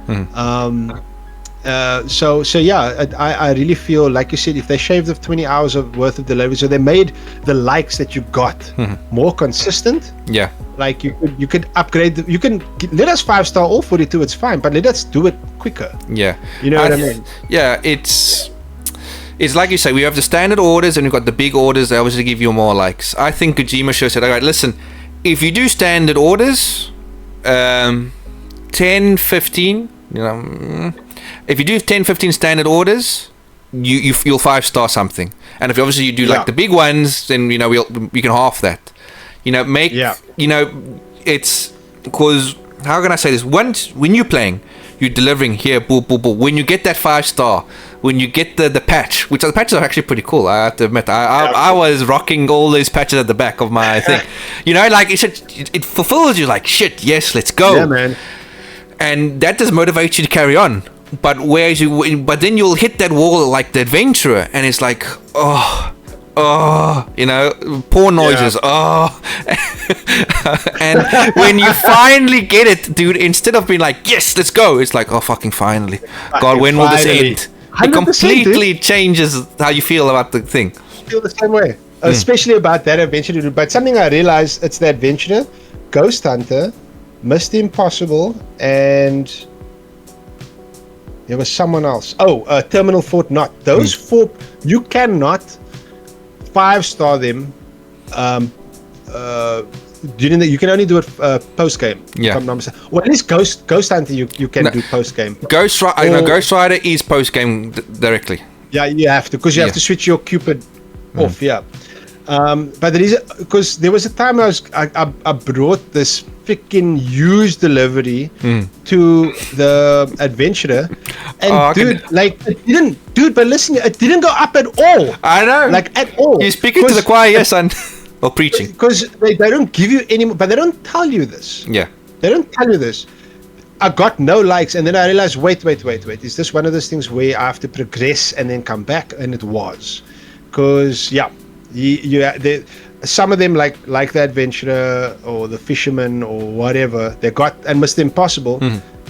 I really feel, like you said, if they shaved off 20 hours of worth of delivery, so they made the likes that you got more consistent. Like you could upgrade. You can let us 5-star all 42. It's fine, but let us do it quicker. You know what I mean? It's like you say, we have the standard orders and we've got the big orders. They obviously give you more likes. I think Kojima should have said, all right, listen, if you do standard orders, 10, 15, if you do 10, 15 standard orders, you'll 5-star something. And if obviously you do like the big ones, then we can half that. It's because, how can I say this? Once when you're playing, you're delivering here, boom, boom, boom. When you get that 5-star, when you get the patch, which the patches are actually pretty cool, I have to admit. I was rocking all those patches at the back of my thing. Like it fulfills you. Like, shit, yes, let's go. Yeah, man. And that just motivates you to carry on. But then you'll hit that wall like the adventurer, and it's like, poor noises, and when you finally get it, dude, instead of being like, yes, let's go, it's like, oh, fucking finally. God, when will this end? It completely changes how you feel about the thing. I feel the same way, especially about that adventurer. But something I realized, it's the adventurer, Ghost Hunter, Mr. Impossible, and there was someone else. Terminal Fort Knot. Those 4, you cannot 5-star them. You can only do it post game. Well, at least Ghost Hunter you can do post game. Ghost Rider is post game directly. Yeah, you have to, because you have to switch your Cupid off. Yeah. But there is, because there was a time I brought this freaking used delivery to the adventurer, and but listen, it didn't go up at all. I know, like at all. You're speaking to the choir, yes, son, or preaching, because they don't give you any, but they don't tell you this. Yeah, they don't tell you this. I got no likes, and then I realized, wait, is this one of those things where I have to progress and then come back? And it was, because some of them like the adventurer or the fisherman or whatever, they got, and Mr. Impossible,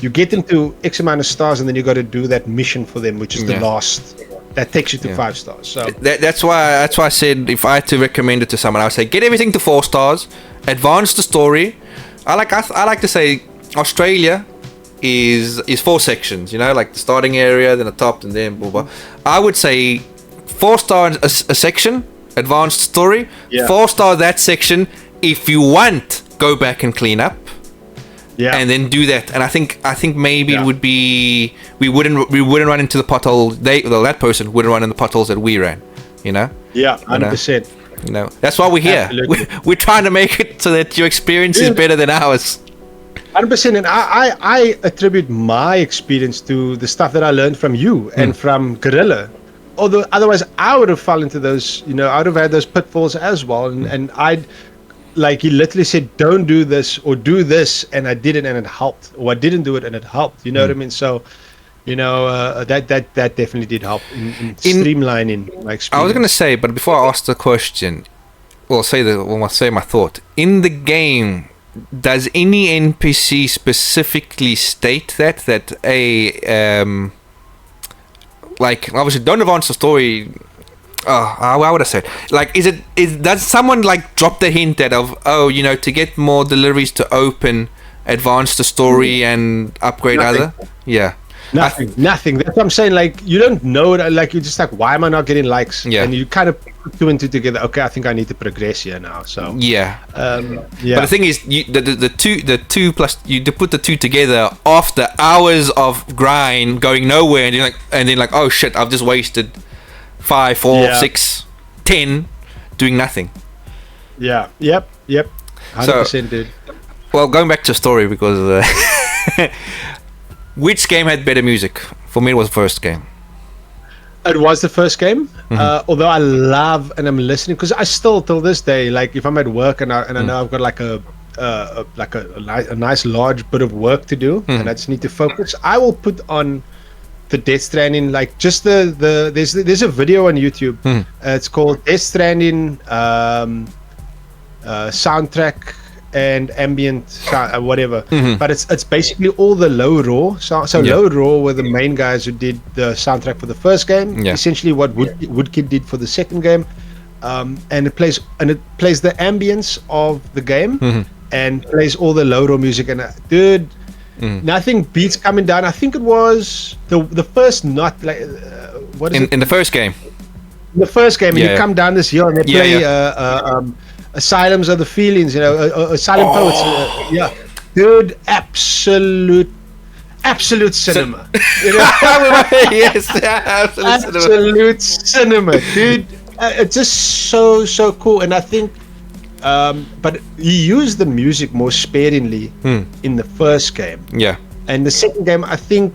you get them to X amount of stars, and then you got to do that mission for them, which is the last. That takes you to 5 stars. So that's why I said, if I had to recommend it to someone, I would say get everything to 4 stars, advance the story. I like to say Australia is 4 sections, like the starting area, then the top, and then blah blah. I would say 4 stars a section, advanced story. 4 star that section. If you want, go back and clean up. Yeah. And then do that. And I think maybe it would be, we wouldn't run into the potholes. That person wouldn't run in the potholes that we ran. Yeah, 100%. That's why we're here. We're trying to make it so that your experience is better than ours. 100%, and I attribute my experience to the stuff that I learned from you and from Gorilla. Although otherwise I would have fallen into those, I would have had those pitfalls as well. And I'd, like, he literally said, don't do this or do this, and I did it and it helped, or I didn't do it and it helped. You know what I mean? So, that definitely did help in streamlining my experience. I was going to say, but before I ask the question, I'll say my thought. In the game, does any NPC specifically state that like, obviously don't advance the story? How would I say it? Like, does someone like drop the hint that to get more deliveries to open, advance the story and upgrade other? Yeah. Nothing. That's what I'm saying. Like, you don't know it. Like, you're just like, why am I not getting likes? Yeah. And you kind of put 2 and 2 together. Okay, I think I need to progress here now. So yeah. But the thing is, the two plus, you put the 2 together after hours of grind, going nowhere, and you're like, oh shit, I've just wasted 5, 4, 6, 10 doing nothing. Yeah. Yep. 100%, dude. Well, going back to story, because which game had better music? For me, it was the first game. It was the first game. Although I love, and I'm listening, because I still, till this day, like, if I'm at work and I know I've got like a nice large bit of work to do, and I just need to focus, I will put on the Death Stranding, like, just there's a video on YouTube. It's called Death Stranding soundtrack and ambient sound, whatever. But it's basically all the Low Raw. So Low Raw were the main guys who did the soundtrack for the first game. Essentially what Woodkid did for the second game. And it plays the ambience of the game and plays all the Low Raw music. And dude, nothing beats coming down. I think it was the first knot, like what is it? In the first game. The first game, and you come down this hill and they play Asylums of the Feelings, Silent Poets. Dude, absolute cinema. Yes, absolute cinema, dude. It's just so cool, and I think, but he used the music more sparingly in the first game. Yeah, and the second game, I think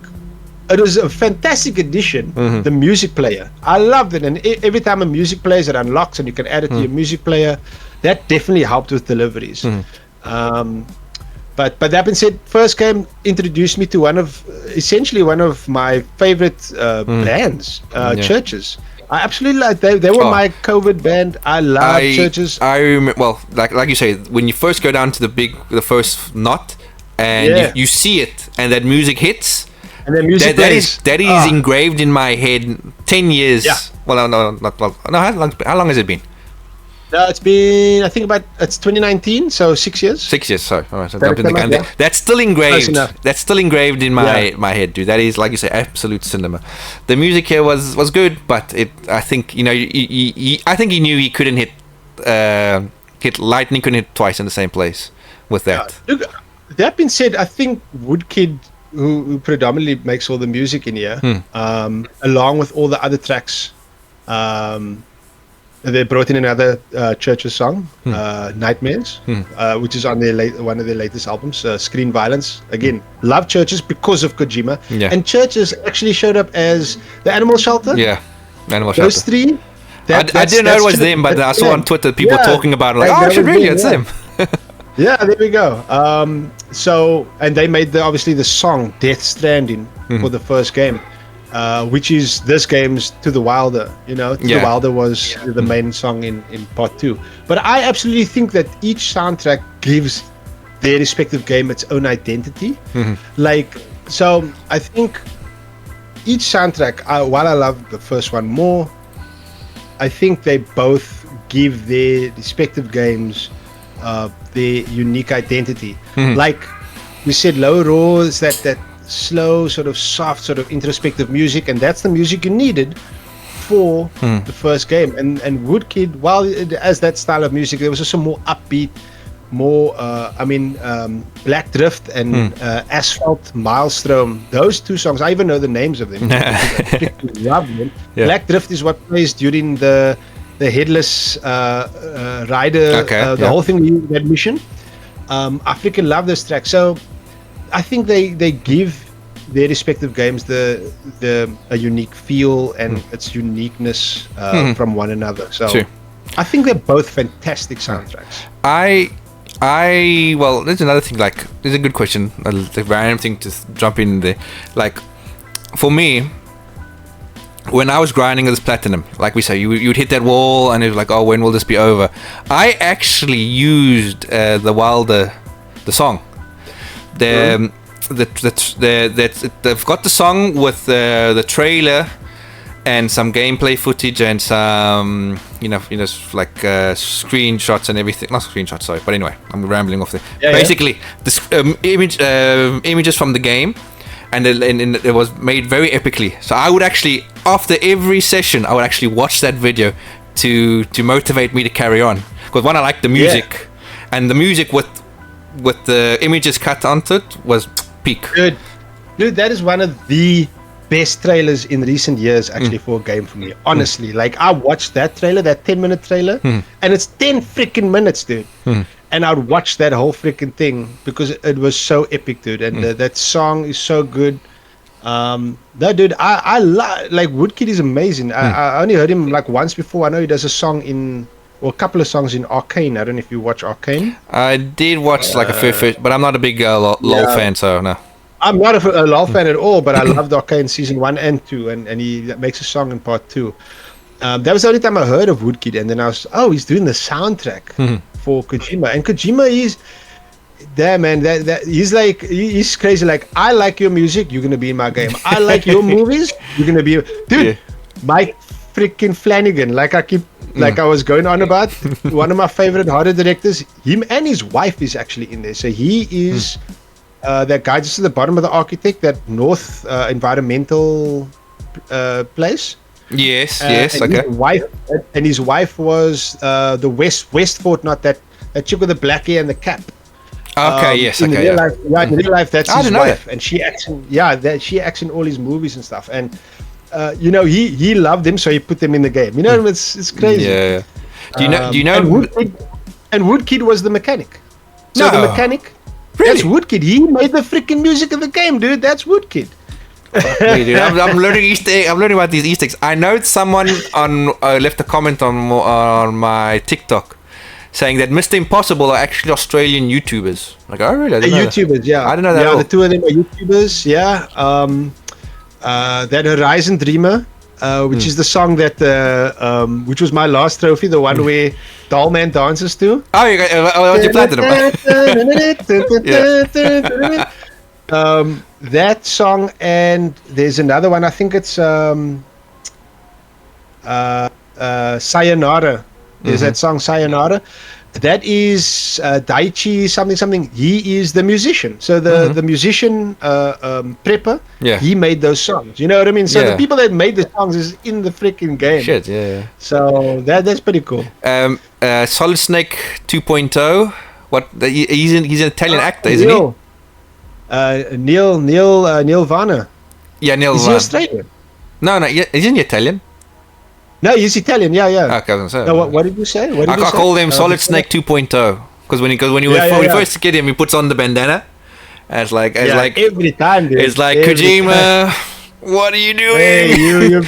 it was a fantastic addition. The music player, I loved it, and every time a music plays, it unlocks, and you can add it to your music player. That definitely helped with deliveries. But that being said, first game introduced me to essentially one of my favorite bands, Churches. I absolutely like. They were my COVID band. I love Churches. I remember, well, like you say, when you first go down to the first knot, and you see it, and that music hits. And then music that is engraved in my head. 10 years. Yeah. Well, no, not well. No, how long has it been? No, it's been, I think it's 2019, so 6 years. 6 years, sorry. All right, so that's still engraved. That's still engraved in my head, dude. That is, like you say, absolute cinema. The music here was good, but I think I think he knew he couldn't hit lightning, couldn't hit twice in the same place with that. Look, that being said, I think Woodkid who predominantly makes all the music in here, along with all the other tracks. They brought in another Churches song, Nightmares, which is on one of their latest albums, Screen Violence. Again, love Churches because of Kojima. Yeah. And Churches actually showed up as the Animal Shelter. Yeah, Animal Those Shelter. three. I didn't know it was them, but I saw on Twitter people talking about it. Like, oh, shit, really, it's them. Yeah, there we go. So, and they made obviously the song Death Stranding for the first game. Which is this game's To the Wilder, To the Wilder was the main song in part 2. But I absolutely think that each soundtrack gives their respective game its own identity. So I think each soundtrack, while I love the first one more, I think they both give their respective games their unique identity. Like we said, Low Roar is that slow, sort of soft, sort of introspective music, and that's the music you needed for the first game. And Woodkid, while it has that style of music, there was also more upbeat, more Black Drift and Asphalt Maelstrom. Those two songs, I even know the names of them. I love them. Yeah. Black Drift is what plays during the Headless Rider, the whole thing, that mission. I freaking love this track. So I think they give their respective games a unique feel and its uniqueness from one another. So I think they're both fantastic soundtracks. Well, there's another thing. Like, there's a good question, a random thing to jump in there. Like, for me, when I was grinding this platinum, like we say, you'd hit that wall and it was like, oh, when will this be over? I actually used the Wilder, the song. They've got the song with the trailer and some gameplay footage and some like screenshots and everything. Not screenshots, sorry, but anyway, I'm rambling off there. Basically, this images from the game, and it was made very epically. So I would actually, after every session, I would actually watch that video to motivate me to carry on. Because one, I like the music, and the music with the images cut onto it was peak. Dude, that is one of the best trailers in recent years, actually, for a game for me. Honestly, like, I watched that trailer, that 10-minute trailer, and it's 10 freaking minutes, dude. And I'd watch that whole freaking thing because it was so epic, dude. And that song is so good. Dude, I like Woodkid is amazing. I only heard him like once before. I know he does a song a couple of songs in Arcane. I don't know if you watch Arcane. I did watch like a fair, but I'm not a big LOL fan, so no. I'm not a LOL fan at all, but I loved Arcane season 1 and 2, and he makes a song in part 2. That was the only time I heard of Woodkid, and then I was, he's doing the soundtrack for Kojima. And Kojima is, damn man, that he's crazy. Like, I like your music, you're gonna be in my game. I like your movies, you're gonna be, dude. Mike freaking Flanagan, like I was going on about, one of my favorite horror directors. Him and his wife is actually in there. So he is that guy just at the bottom of the Architect, that North environmental place. Yes, okay. His wife was the Westford, not that chick with the black hair and the cap. Okay, yes, okay. In real life, that's his wife, and she acts in all his movies and stuff. And he loved them, so he put them in the game. It's crazy. Yeah. Do you know? And Woodkid was the mechanic. So the mechanic, really? That's Woodkid. He made the freaking music of the game, dude. That's Woodkid. Dude, I'm learning I'm learning about these Easter eggs. I know someone left a comment on my TikTok saying that Mr. Impossible are actually Australian YouTubers. Like, oh really? YouTubers, yeah. I don't know that. Yeah, the two of them are YouTubers. Yeah. That Horizon Dreamer, which is the song that which was my last trophy, the one where Doll Man dances to. Oh, you platinum. That song, and there's another one. I think it's Sayonara. There's that song Sayonara. That is Daichi something. He is the musician. So the musician Prepper, he made those songs. You know what I mean? So the people that made the songs is in the freaking game. Shit, yeah. So that's pretty cool. Solid Snake 2.0. What? He's an Italian actor, isn't he? Neil Varner. Yeah, Neil Is he Van. Australian? No, isn't he Italian? No, he's Italian. Yeah. Okay, I was gonna say. No, what did you say? What did you I say? call him Solid Snake 2.0 because when you first get him, he puts on the bandana. And it's like every time, dude. It's like Every Kojima. What are you doing? Hey, you you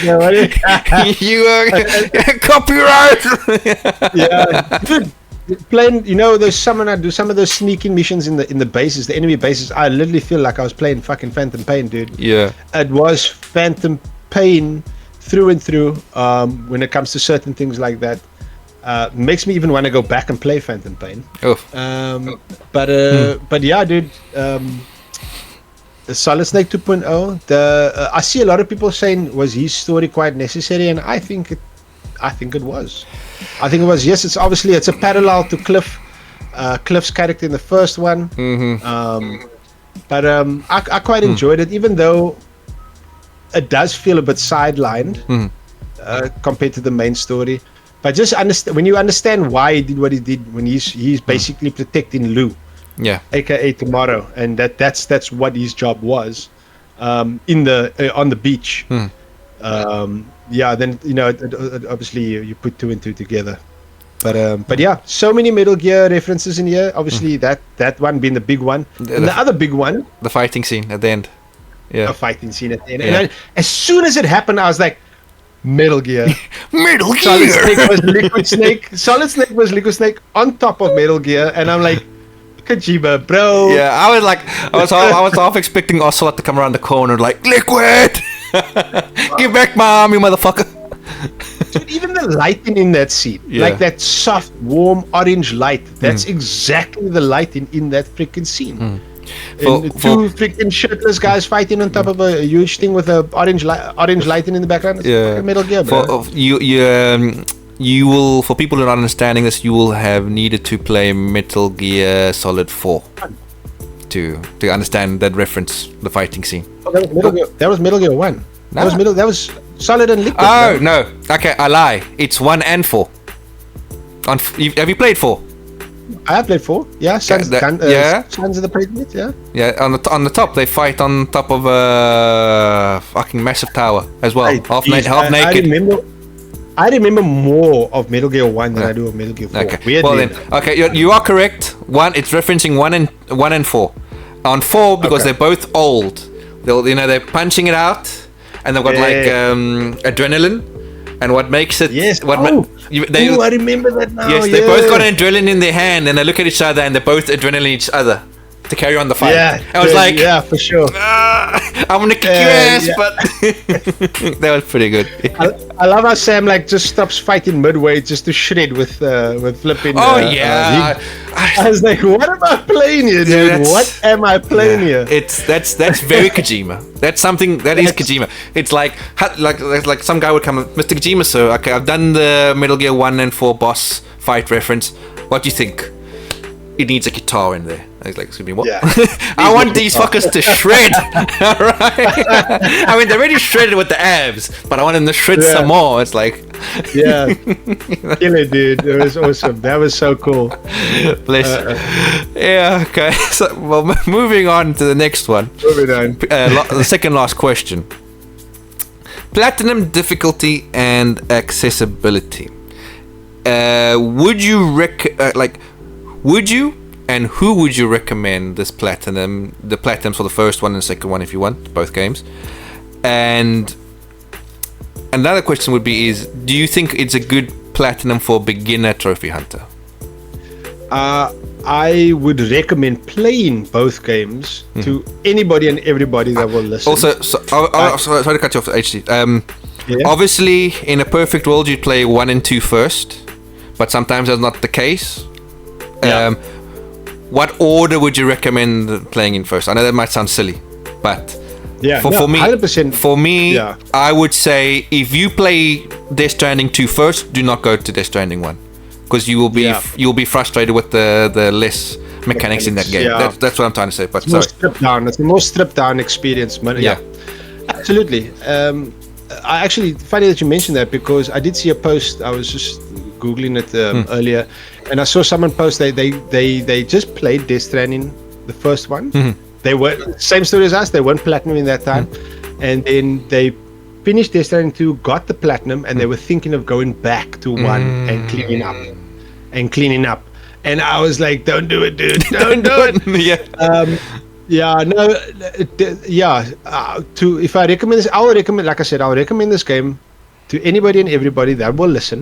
copyright. Yeah, dude. Playing, there's some of those sneaking missions in the bases, the enemy bases. I literally feel like I was playing fucking Phantom Pain, dude. Yeah, it was Phantom Pain through and through. When it comes to certain things like that, makes me even want to go back and play Phantom Pain. But yeah, dude. The Solid Snake 2.0. I see a lot of people saying, was his story quite necessary, and I think it was. I think it was. Yes, it's a parallel to Cliff's character in the first one. But I quite enjoyed it, even though it does feel a bit sidelined compared to the main story. But just when you understand why he did what he did, when he's basically protecting Lou, aka Tomorrow, and that's what his job was, on the beach. Then obviously you put two and two together. But yeah, so many Metal Gear references in here. Obviously that one being the big one, and the other big one, the fighting scene at the end. Yeah, a fighting scene at the end. And as soon as it happened, I was like, Metal Gear. Metal Gear. Solid Snake was Liquid Snake. Solid Snake was Liquid Snake on top of Metal Gear, and I'm like, Kojima, bro. Yeah, I was half expecting Ocelot to come around the corner like, Liquid. Give back my arm, you motherfucker. Dude, even the lighting in that scene, like that soft, warm orange light, that's exactly the lighting in that freaking scene. Two freaking shirtless guys fighting on top of a huge thing with a orange lighting in the background. It's fucking Metal Gear, bro. You will, for people who are not understanding this, you will have needed to play Metal Gear Solid 4 to understand that reference, the fighting scene. Oh, that was Metal Gear 1. No. That was Solid and Liquid. Oh, no. Okay, I lie. It's 1 and 4. Have you played 4? I have played 4. Yeah, Sons of the President. Yeah. Yeah, on the top they fight on top of a fucking massive tower as well, half naked. I remember more of Metal Gear 1 than I do of Metal Gear 4. Okay. You are correct. It's referencing 1 and 4. On 4 because they're both old. They're punching it out, and they've got adrenaline. And what makes it? Yes. I remember that now. Yes, they both got adrenaline in their hand, and they look at each other, and they're both adrenaline each other to carry on the fight. Yeah, I was like, yeah, for sure. I'm gonna kick your ass, but that was pretty good. I love how Sam just stops fighting midway just to shred with flipping. I was like, what am I playing here, dude? Yeah, what am I playing here? That's very Kojima. That's something that is Kojima. It's like some guy would come, Mr. Kojima, so okay, I've done the Metal Gear 1 and 4 boss fight reference. What do you think? It needs a guitar in there. I was like, excuse me, what? Yeah. I want these fuckers to shred. Alright? I mean, they're already shredded with the abs, but I want them to shred some more. It's like... Yeah. Kill it, dude. It was awesome. That was so cool. Bless. Yeah, okay. So, well, moving on to the next one. Moving on. The second last question. Platinum difficulty and accessibility. Would you and who would you recommend this platinum? The platinums for the first one and second one, if you want both games. And another question would be: do you think it's a good platinum for beginner trophy hunter? I would recommend playing both games to anybody and everybody that will listen. Also, sorry to cut you off, HT. Obviously, in a perfect world, you'd play 1 and 2 first, but sometimes that's not the case. What order would you recommend playing in first? I know that might sound silly, but for me, 100%. I would say if you play Death Stranding 2 first, do not go to Death Stranding 1, because you will be frustrated with the less mechanics in that game. That's what I'm trying to say. But it's more stripped down. It's a more stripped down experience. Yeah, absolutely. I actually, funny that you mentioned that, because I did see a post. I was just googling it earlier, and I saw someone post they just played Death Stranding, the first one, They were same story as us. They weren't platinum in that time, and then they finished Death Stranding 2, got the platinum, and they were thinking of going back to 1 and cleaning up. And I was like, "Don't do it, dude! Don't do it!" If I recommend this, I'll recommend this game to anybody and everybody that will listen.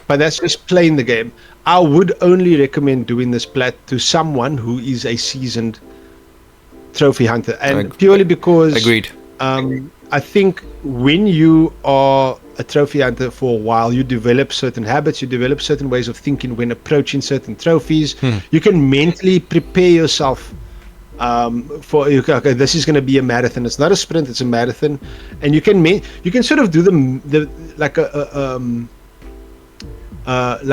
But that's just playing the game. I would only recommend doing this plat to someone who is a seasoned trophy hunter, and purely because agreed. I think when you are a trophy hunter for a while, you develop certain habits, you develop certain ways of thinking when approaching certain trophies. You can mentally prepare yourself for, okay, this is going to be a marathon. It's not a sprint, it's a marathon, and you can sort of do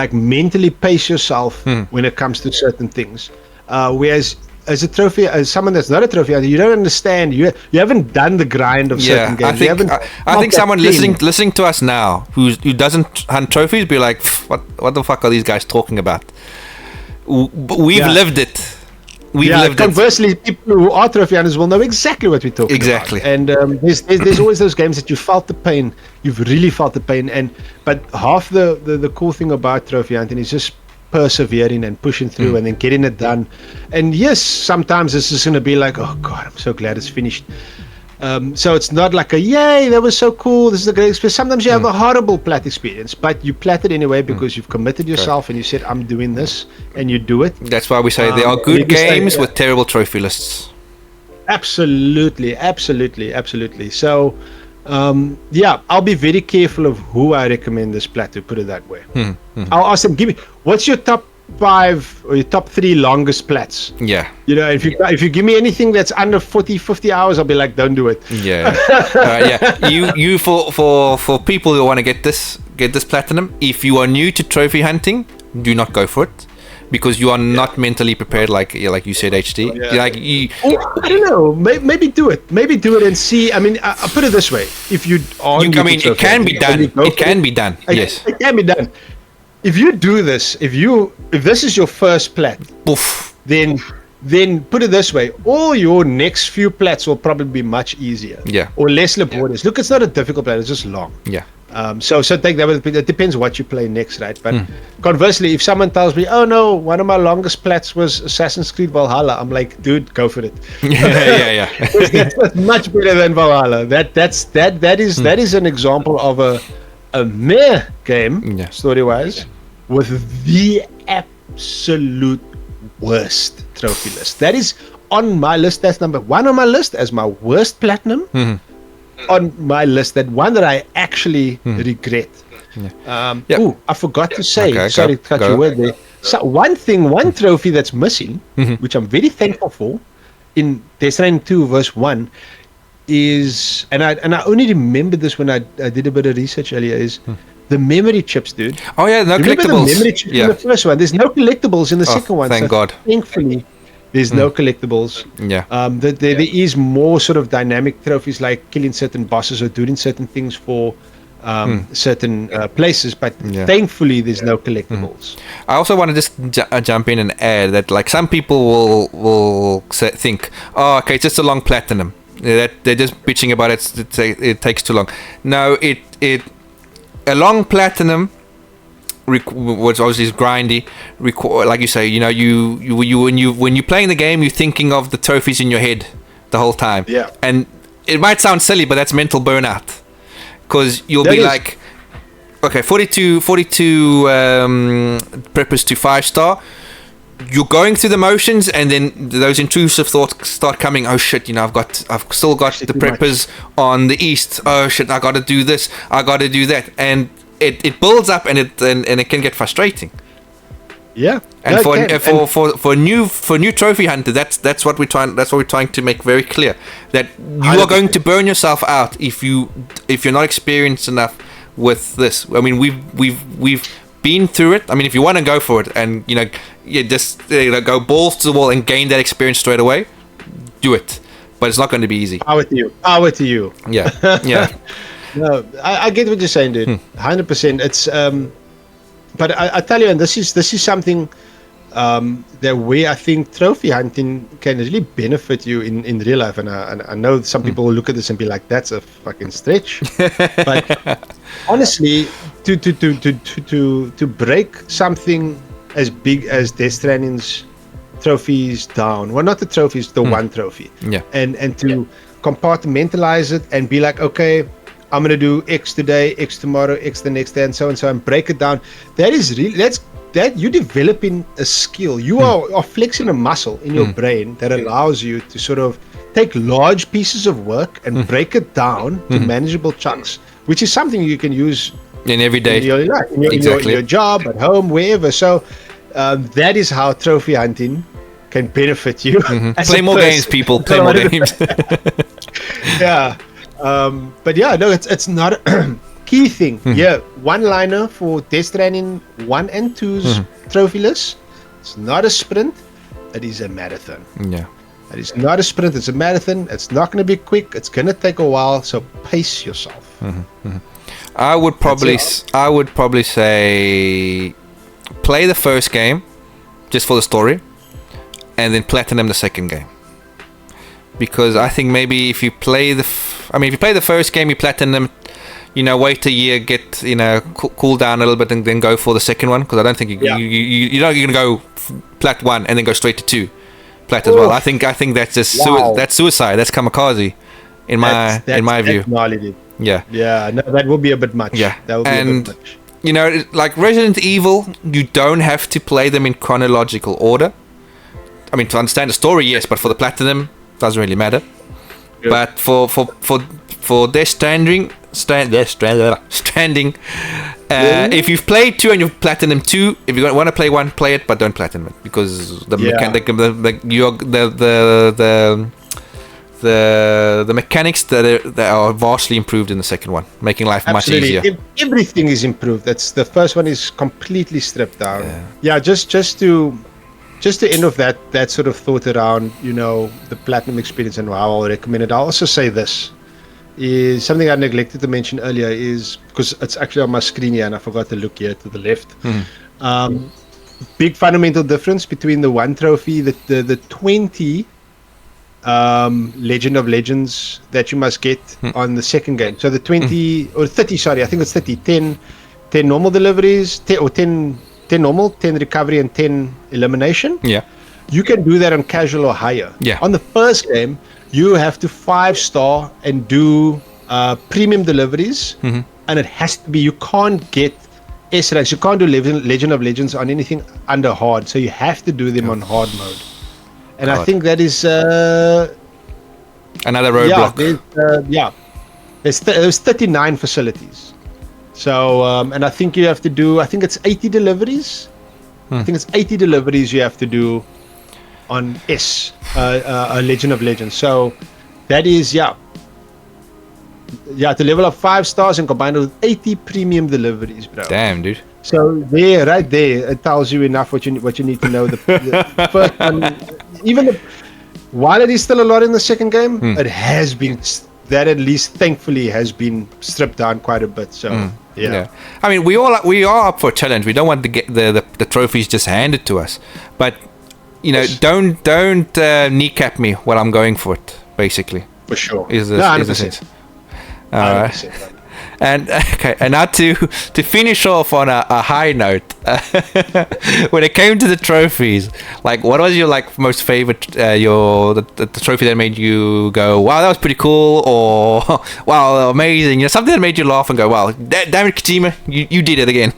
like mentally pace yourself when it comes to certain things. Whereas as someone that's not a trophy hunter, you don't understand. You haven't done the grind of certain games. I think someone listening to us now who doesn't hunt trophies be like, what the fuck are these guys talking about? We've lived it. Conversely, people who are trophy hunters will know exactly what we're talking about. And there's always those games that you felt the pain. You've really felt the pain. But half the cool thing about trophy hunting is just persevering and pushing through and then getting it done. And yes, sometimes this is going to be like, oh God, I'm so glad it's finished. So it's not like a yay, that was so cool, this is a great experience. Sometimes you have a horrible plat experience, but you plat it anyway because you've committed yourself and you said, I'm doing this, and you do it. That's why we say there are good games with terrible trophy lists. Absolutely. So I'll be very careful of who I recommend this plat to, put it that way. I'll ask them, what's your top 5 or your top 3 longest plats? If you give me anything that's under 40-50 hours, I'll be like, don't do it. You for people who want to get this platinum, if you are new to trophy hunting, do not go for it, because you are not mentally prepared, like you said, HD. I don't know, maybe do it and see. I mean, I'll put it this way: if you are, it can be done. It can be done. Yes, it can be done. If you do this, if this is your first plat, then put it this way: all your next few plats will probably be much easier, or less laborious. Look, it's not a difficult plat; it's just long. So take that with it. Depends what you play next, right? But conversely, if someone tells me, "Oh no, one of my longest plats was Assassin's Creed Valhalla," I'm like, "Dude, go for it." That's much better than Valhalla. That is an example of a meh game, story-wise, with the absolute worst trophy list. That is on my list. That's number 1 on my list as my worst platinum. On my list, that one that I actually regret. I forgot to say, sorry to cut your word there. So one trophy that's missing, which I'm very thankful for, in Death Stranding 2 verse 1, is, and I only remember this when I did a bit of research earlier, is the memory chips, dude. Oh yeah, no collectibles. The memory chips in the first one. There's no collectibles in the second one. Thank God. Thankfully, there's no collectibles. There is more sort of dynamic trophies, like killing certain bosses or doing certain things for certain places, but thankfully there's no collectibles. I also want to just jump in and add that, like, some people will think, oh, okay, it's just a long platinum. That they're just bitching about it. It takes too long. No, a long platinum, which obviously is grindy, like you say, when you're playing the game, you're thinking of the trophies in your head the whole time. And it might sound silly, but that's mental burnout, because you'll be like, okay, 42 preppers to 5-star. You're going through the motions, and then those intrusive thoughts start coming. Oh shit, I've still got the preppers on the east. Oh shit, I got to do this, I got to do that, and it builds up, and it can get frustrating. And for new trophy hunter, that's what we're trying to make very clear, that you are going to burn yourself out if you're not experienced enough with this. I mean, we've been through it. I mean, if you want to go for it, and just go balls to the wall and gain that experience straight away, do it. But it's not going to be easy. Power to you. Yeah. No, I get what you're saying, dude. 100%. It's but I tell you, and this is something that way I think trophy hunting can really benefit you in real life. And I know some people will look at this and be like, "That's a fucking stretch," but honestly, to break something as big as Death Stranding's trophies down, well, not the trophies, the one trophy, and to compartmentalize it and be like, okay, I'm gonna do X today, X tomorrow, X the next day, and so on, and break it down. That is really that you're developing a skill. You are flexing a muscle in your brain that allows you to sort of take large pieces of work and break it down to manageable chunks, which is something you can use in everyday in your life, in your job, at home, wherever. So that is how trophy hunting can benefit you. Play more games, people. Play more games. Yeah. But yeah, no, it's not a key thing. Yeah, one-liner for Death Stranding 1 and 2's trophy list. It's not a sprint. It is a marathon. Yeah. It is not a sprint. It's a marathon. It's not going to be quick. It's going to take a while. So pace yourself. I would probably say play the first game just for the story, and then platinum the second game. Because I think maybe if you play if you play the first game, you platinum, wait a year, get cool down a little bit, and then go for the second one. Because I don't think you're gonna go plat 1 and then go straight to 2 plat as well. I think that's just that's suicide. That's kamikaze in my view. Yeah. Yeah. No, that would be a bit much. Yeah. That would be a bit much. Like Resident Evil, you don't have to play them in chronological order. I mean, to understand the story, yes, but for the platinum, doesn't really matter. Yeah. But for Death Stranding, if you've played 2 and you've platinum 2, if you want to play 1, play it, but don't platinum it, because the mechanics that are vastly improved in the second one, making life much easier. Everything is improved. That's the first one is completely stripped down. Yeah, just to end off that sort of thought around the platinum experience and how I'll recommend it. I'll also say this is something I neglected to mention earlier, is because it's actually on my screen here and I forgot to look here to the left. Big fundamental difference between the one trophy, the 20 Legend of Legends that you must get on the second game. So the 20 or 30, sorry, I think it's 30, 10 normal deliveries, 10 normal, 10 recovery, and 10 elimination. Yeah. You can do that on casual or higher. Yeah. On the first game, you have to 5-star and do premium deliveries, and it has to be, you can't get S ranks, you can't do Legend of Legends on anything under hard, so you have to do them on hard mode. And I think that is another roadblock. There's 39 facilities. So, and I think you have to do, I think it's 80 deliveries. I think it's 80 deliveries you have to do on S, a Legend of Legends. So that is, to level up 5 stars and combine it with 80 premium deliveries, bro. Damn, dude. So right there, it tells you enough what you need to know. The first one, while it is still a lot in the second game, it has been, that at least thankfully has been stripped down quite a bit. So yeah. I mean, we are up for a challenge. We don't want to get the trophies just handed to us, but don't kneecap me while I'm going for it. Basically, for sure. Is the sense. All right. And now to finish off on a high note, when it came to the trophies, like, what was your most favorite the trophy that made you go, wow, that was pretty cool, or wow, amazing, something that made you laugh and go, wow, damn it, Kojima, you did it again.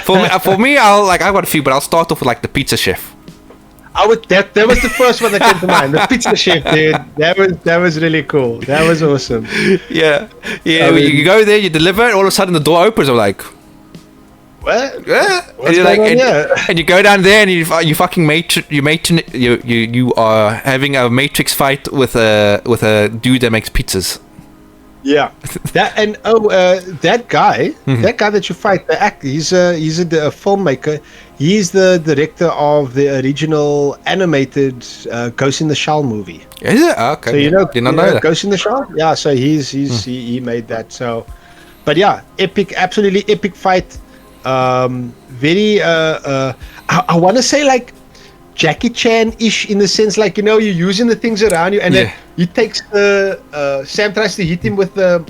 For me, I've got a few, but I'll start off with the pizza chef. That was the first one that came to mind. The pizza chef, dude. That was really cool. That was awesome. Yeah. You go there, you deliver, all of a sudden the door opens. I'm like, what? And you're and you go down there and you fucking you are having a Matrix fight with a dude that makes pizzas. Yeah, that guy that you fight, the actor, he's a filmmaker. He's the director of the original animated Ghost in the Shell movie. Is it? Okay. So did not know that. Ghost in the Shell. Yeah, so he made that. So, but yeah, absolutely epic fight. Very I want to say like Jackie Chan-ish in the sense, like, you know, you're using the things around you, and then he takes Sam tries to hit him with the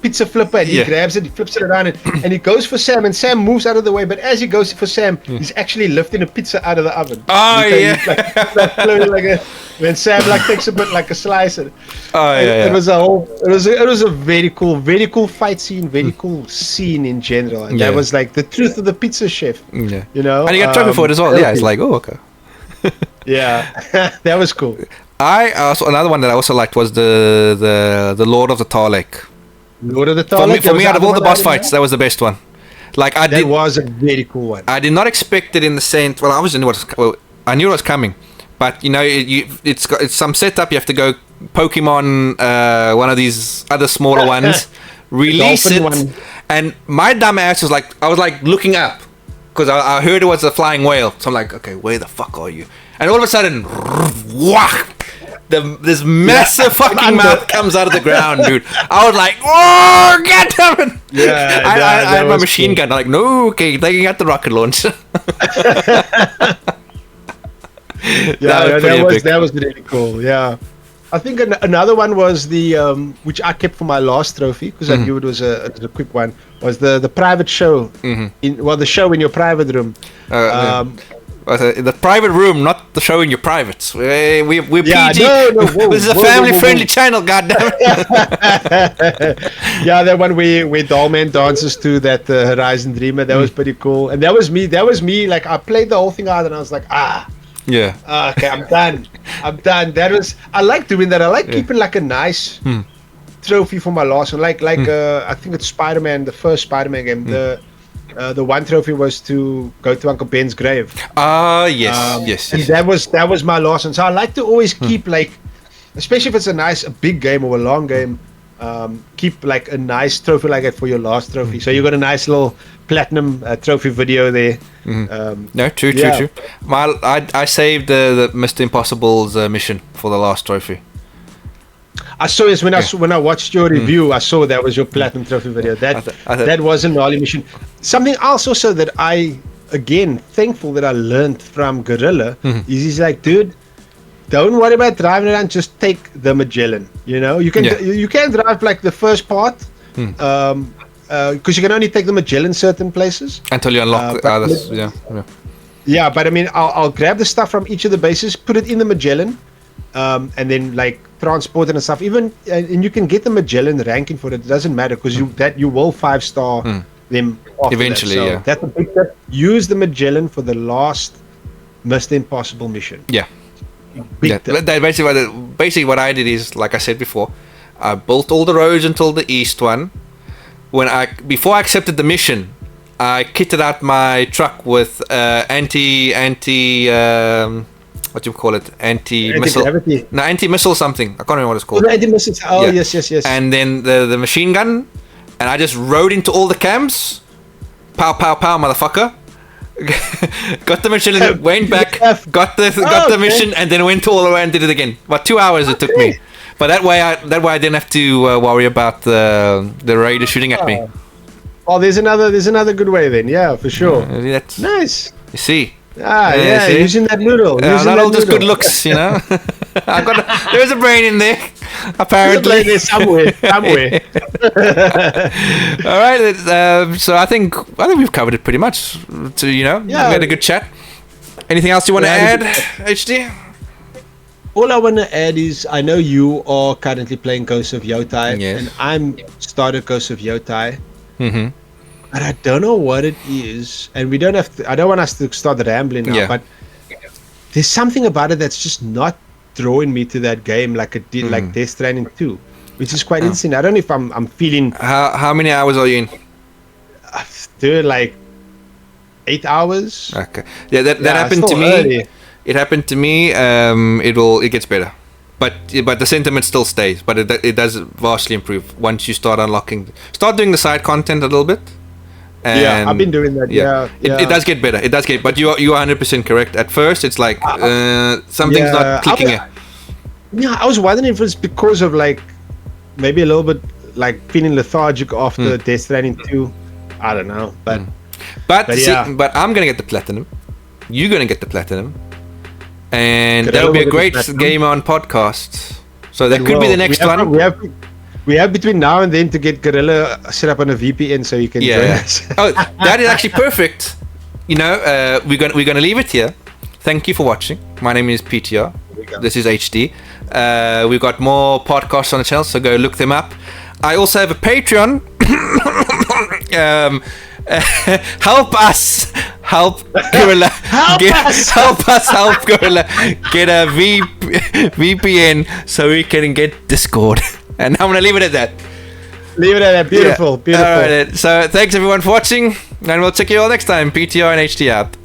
pizza flipper, and he grabs it, he flips it around, and he goes for Sam, and Sam moves out of the way, but as he goes for Sam, he's actually lifting a pizza out of the oven. Oh, yeah. When Sam like takes a bit like a slice. It was a very cool fight scene, very cool scene in general, and that was like the truth of the pizza chef. Yeah. You know, and you got trophy for it as well. Yeah, it's like, oh, okay. Yeah, that was cool. Another one that I also liked was the Lord of the Tar Lake. Lord of the Tar Lake. For me, out of all the boss fights, that was the best one. Like that was a very cool one. I did not expect it in the sense. Well, I knew it was coming, but you know, it's some setup. You have to go Pokemon, one of these other smaller ones, release it, and my dumb ass was like, I was like looking up because I heard it was a flying whale. So I'm like, okay, where the fuck are you? And all of a sudden, whack! This massive fucking mouth comes out of the ground, dude. I was like, "Oh, God damn it!" Yeah, I had my machine gun. I'm like, no, okay, taking out the rocket launcher. that was really cool. Yeah, I think another one was the which I kept for my last trophy because I knew it was a quick one. Was the private show the show in your private room. The private room, not the show in your privates. We're PG. Whoa, this is a family-friendly channel, goddamn. Yeah, that one where Dollman dances to that Horizon Dreamer. That was pretty cool, and that was me. Like I played the whole thing out, and I was like, okay, I'm done. I like doing that. I like keeping like a nice trophy for my last one. Like I think it's Spider-Man, the first Spider-Man game. The one trophy was to go to Uncle Ben's grave. Yes. And that was my last one. So I like to always keep like, especially if it's a big game or a long game, keep like a nice trophy like that for your last trophy. So you got a nice little platinum trophy video there. No, true. I saved the Mr. Impossible's mission for the last trophy. I saw this when I watched your review. I saw that was your platinum trophy video. That was a gnarly mission. Something else also that I, again, thankful that I learned from Gorilla is he's like, dude, don't worry about driving around. Just take the Magellan. You know, you can drive like the first part, because you can only take the Magellan certain places until you unlock others. Yeah, but I mean, I'll grab the stuff from each of the bases, put it in the Magellan. And then like transport and stuff, and you can get the Magellan ranking for it. It doesn't matter because you will 5-star them eventually. That. So that's a big tip. Use the Magellan for the last Mr. Impossible mission. Yeah. Big tip. Basically what I did is, like I said before, I built all the roads until the east one. Before I accepted the mission, I kitted out my truck with anti what do you call it? Anti-missile. No, anti-missile something. I can't remember what it's called. Anti-missile. Oh, yes. And then the machine gun, and I just rode into all the camps. Pow, pow, pow, motherfucker. Got the mission, went back, got the mission, and then went all the way and did it again. About 2 hours it took me. But that way I didn't have to worry about the raider shooting at me. Oh, there's another good way then. Yeah, for sure. That's nice. You see. See? Using that noodle. Not all just good looks, you know. There's a brain in there, apparently. There's a brain there somewhere. All right, so I think we've covered it pretty much. So we had a good chat. Anything else you want to add, HD? All I want to add is I know you are currently playing Ghost of Yotai, and I'm started Ghost of Yotai. But I don't know what it is, and we don't have to. I don't want us to start rambling now, but there's something about it that's just not drawing me to that game like it did, like Death Stranding 2, which is quite interesting. I don't know if I'm feeling. How many hours are you in? Dude, like 8 hours. Okay, that happened to me. Early. It happened to me. It gets better, but the sentiment still stays. But it does vastly improve once you start doing the side content a little bit. And I've been doing that. It does get better. But you are 100% correct. At first, it's like something's not clicking. I was wondering if it's because of like maybe a little bit like feeling lethargic after Death Stranding 2. I don't know, but But yeah. but I'm gonna get the platinum. You're gonna get the platinum, and Gorilla that'll be will a get the great platinum. Game On podcast. So that could be the next one. We have between now and then to get Gorilla set up on a VPN so he can join Yeah. us. Oh, that is actually perfect. You know, we're gonna leave it here. Thank you for watching. My name is PTR. This is HD. We've got more podcasts on the channel, so go look them up. I also have a Patreon. Help us help Gorilla help Gorilla get a VPN so we can get Discord. And I'm gonna leave it at that. Leave it at that. Beautiful. Yeah. Beautiful. All right, so thanks everyone for watching, and we'll check you all next time. PTR and HD out.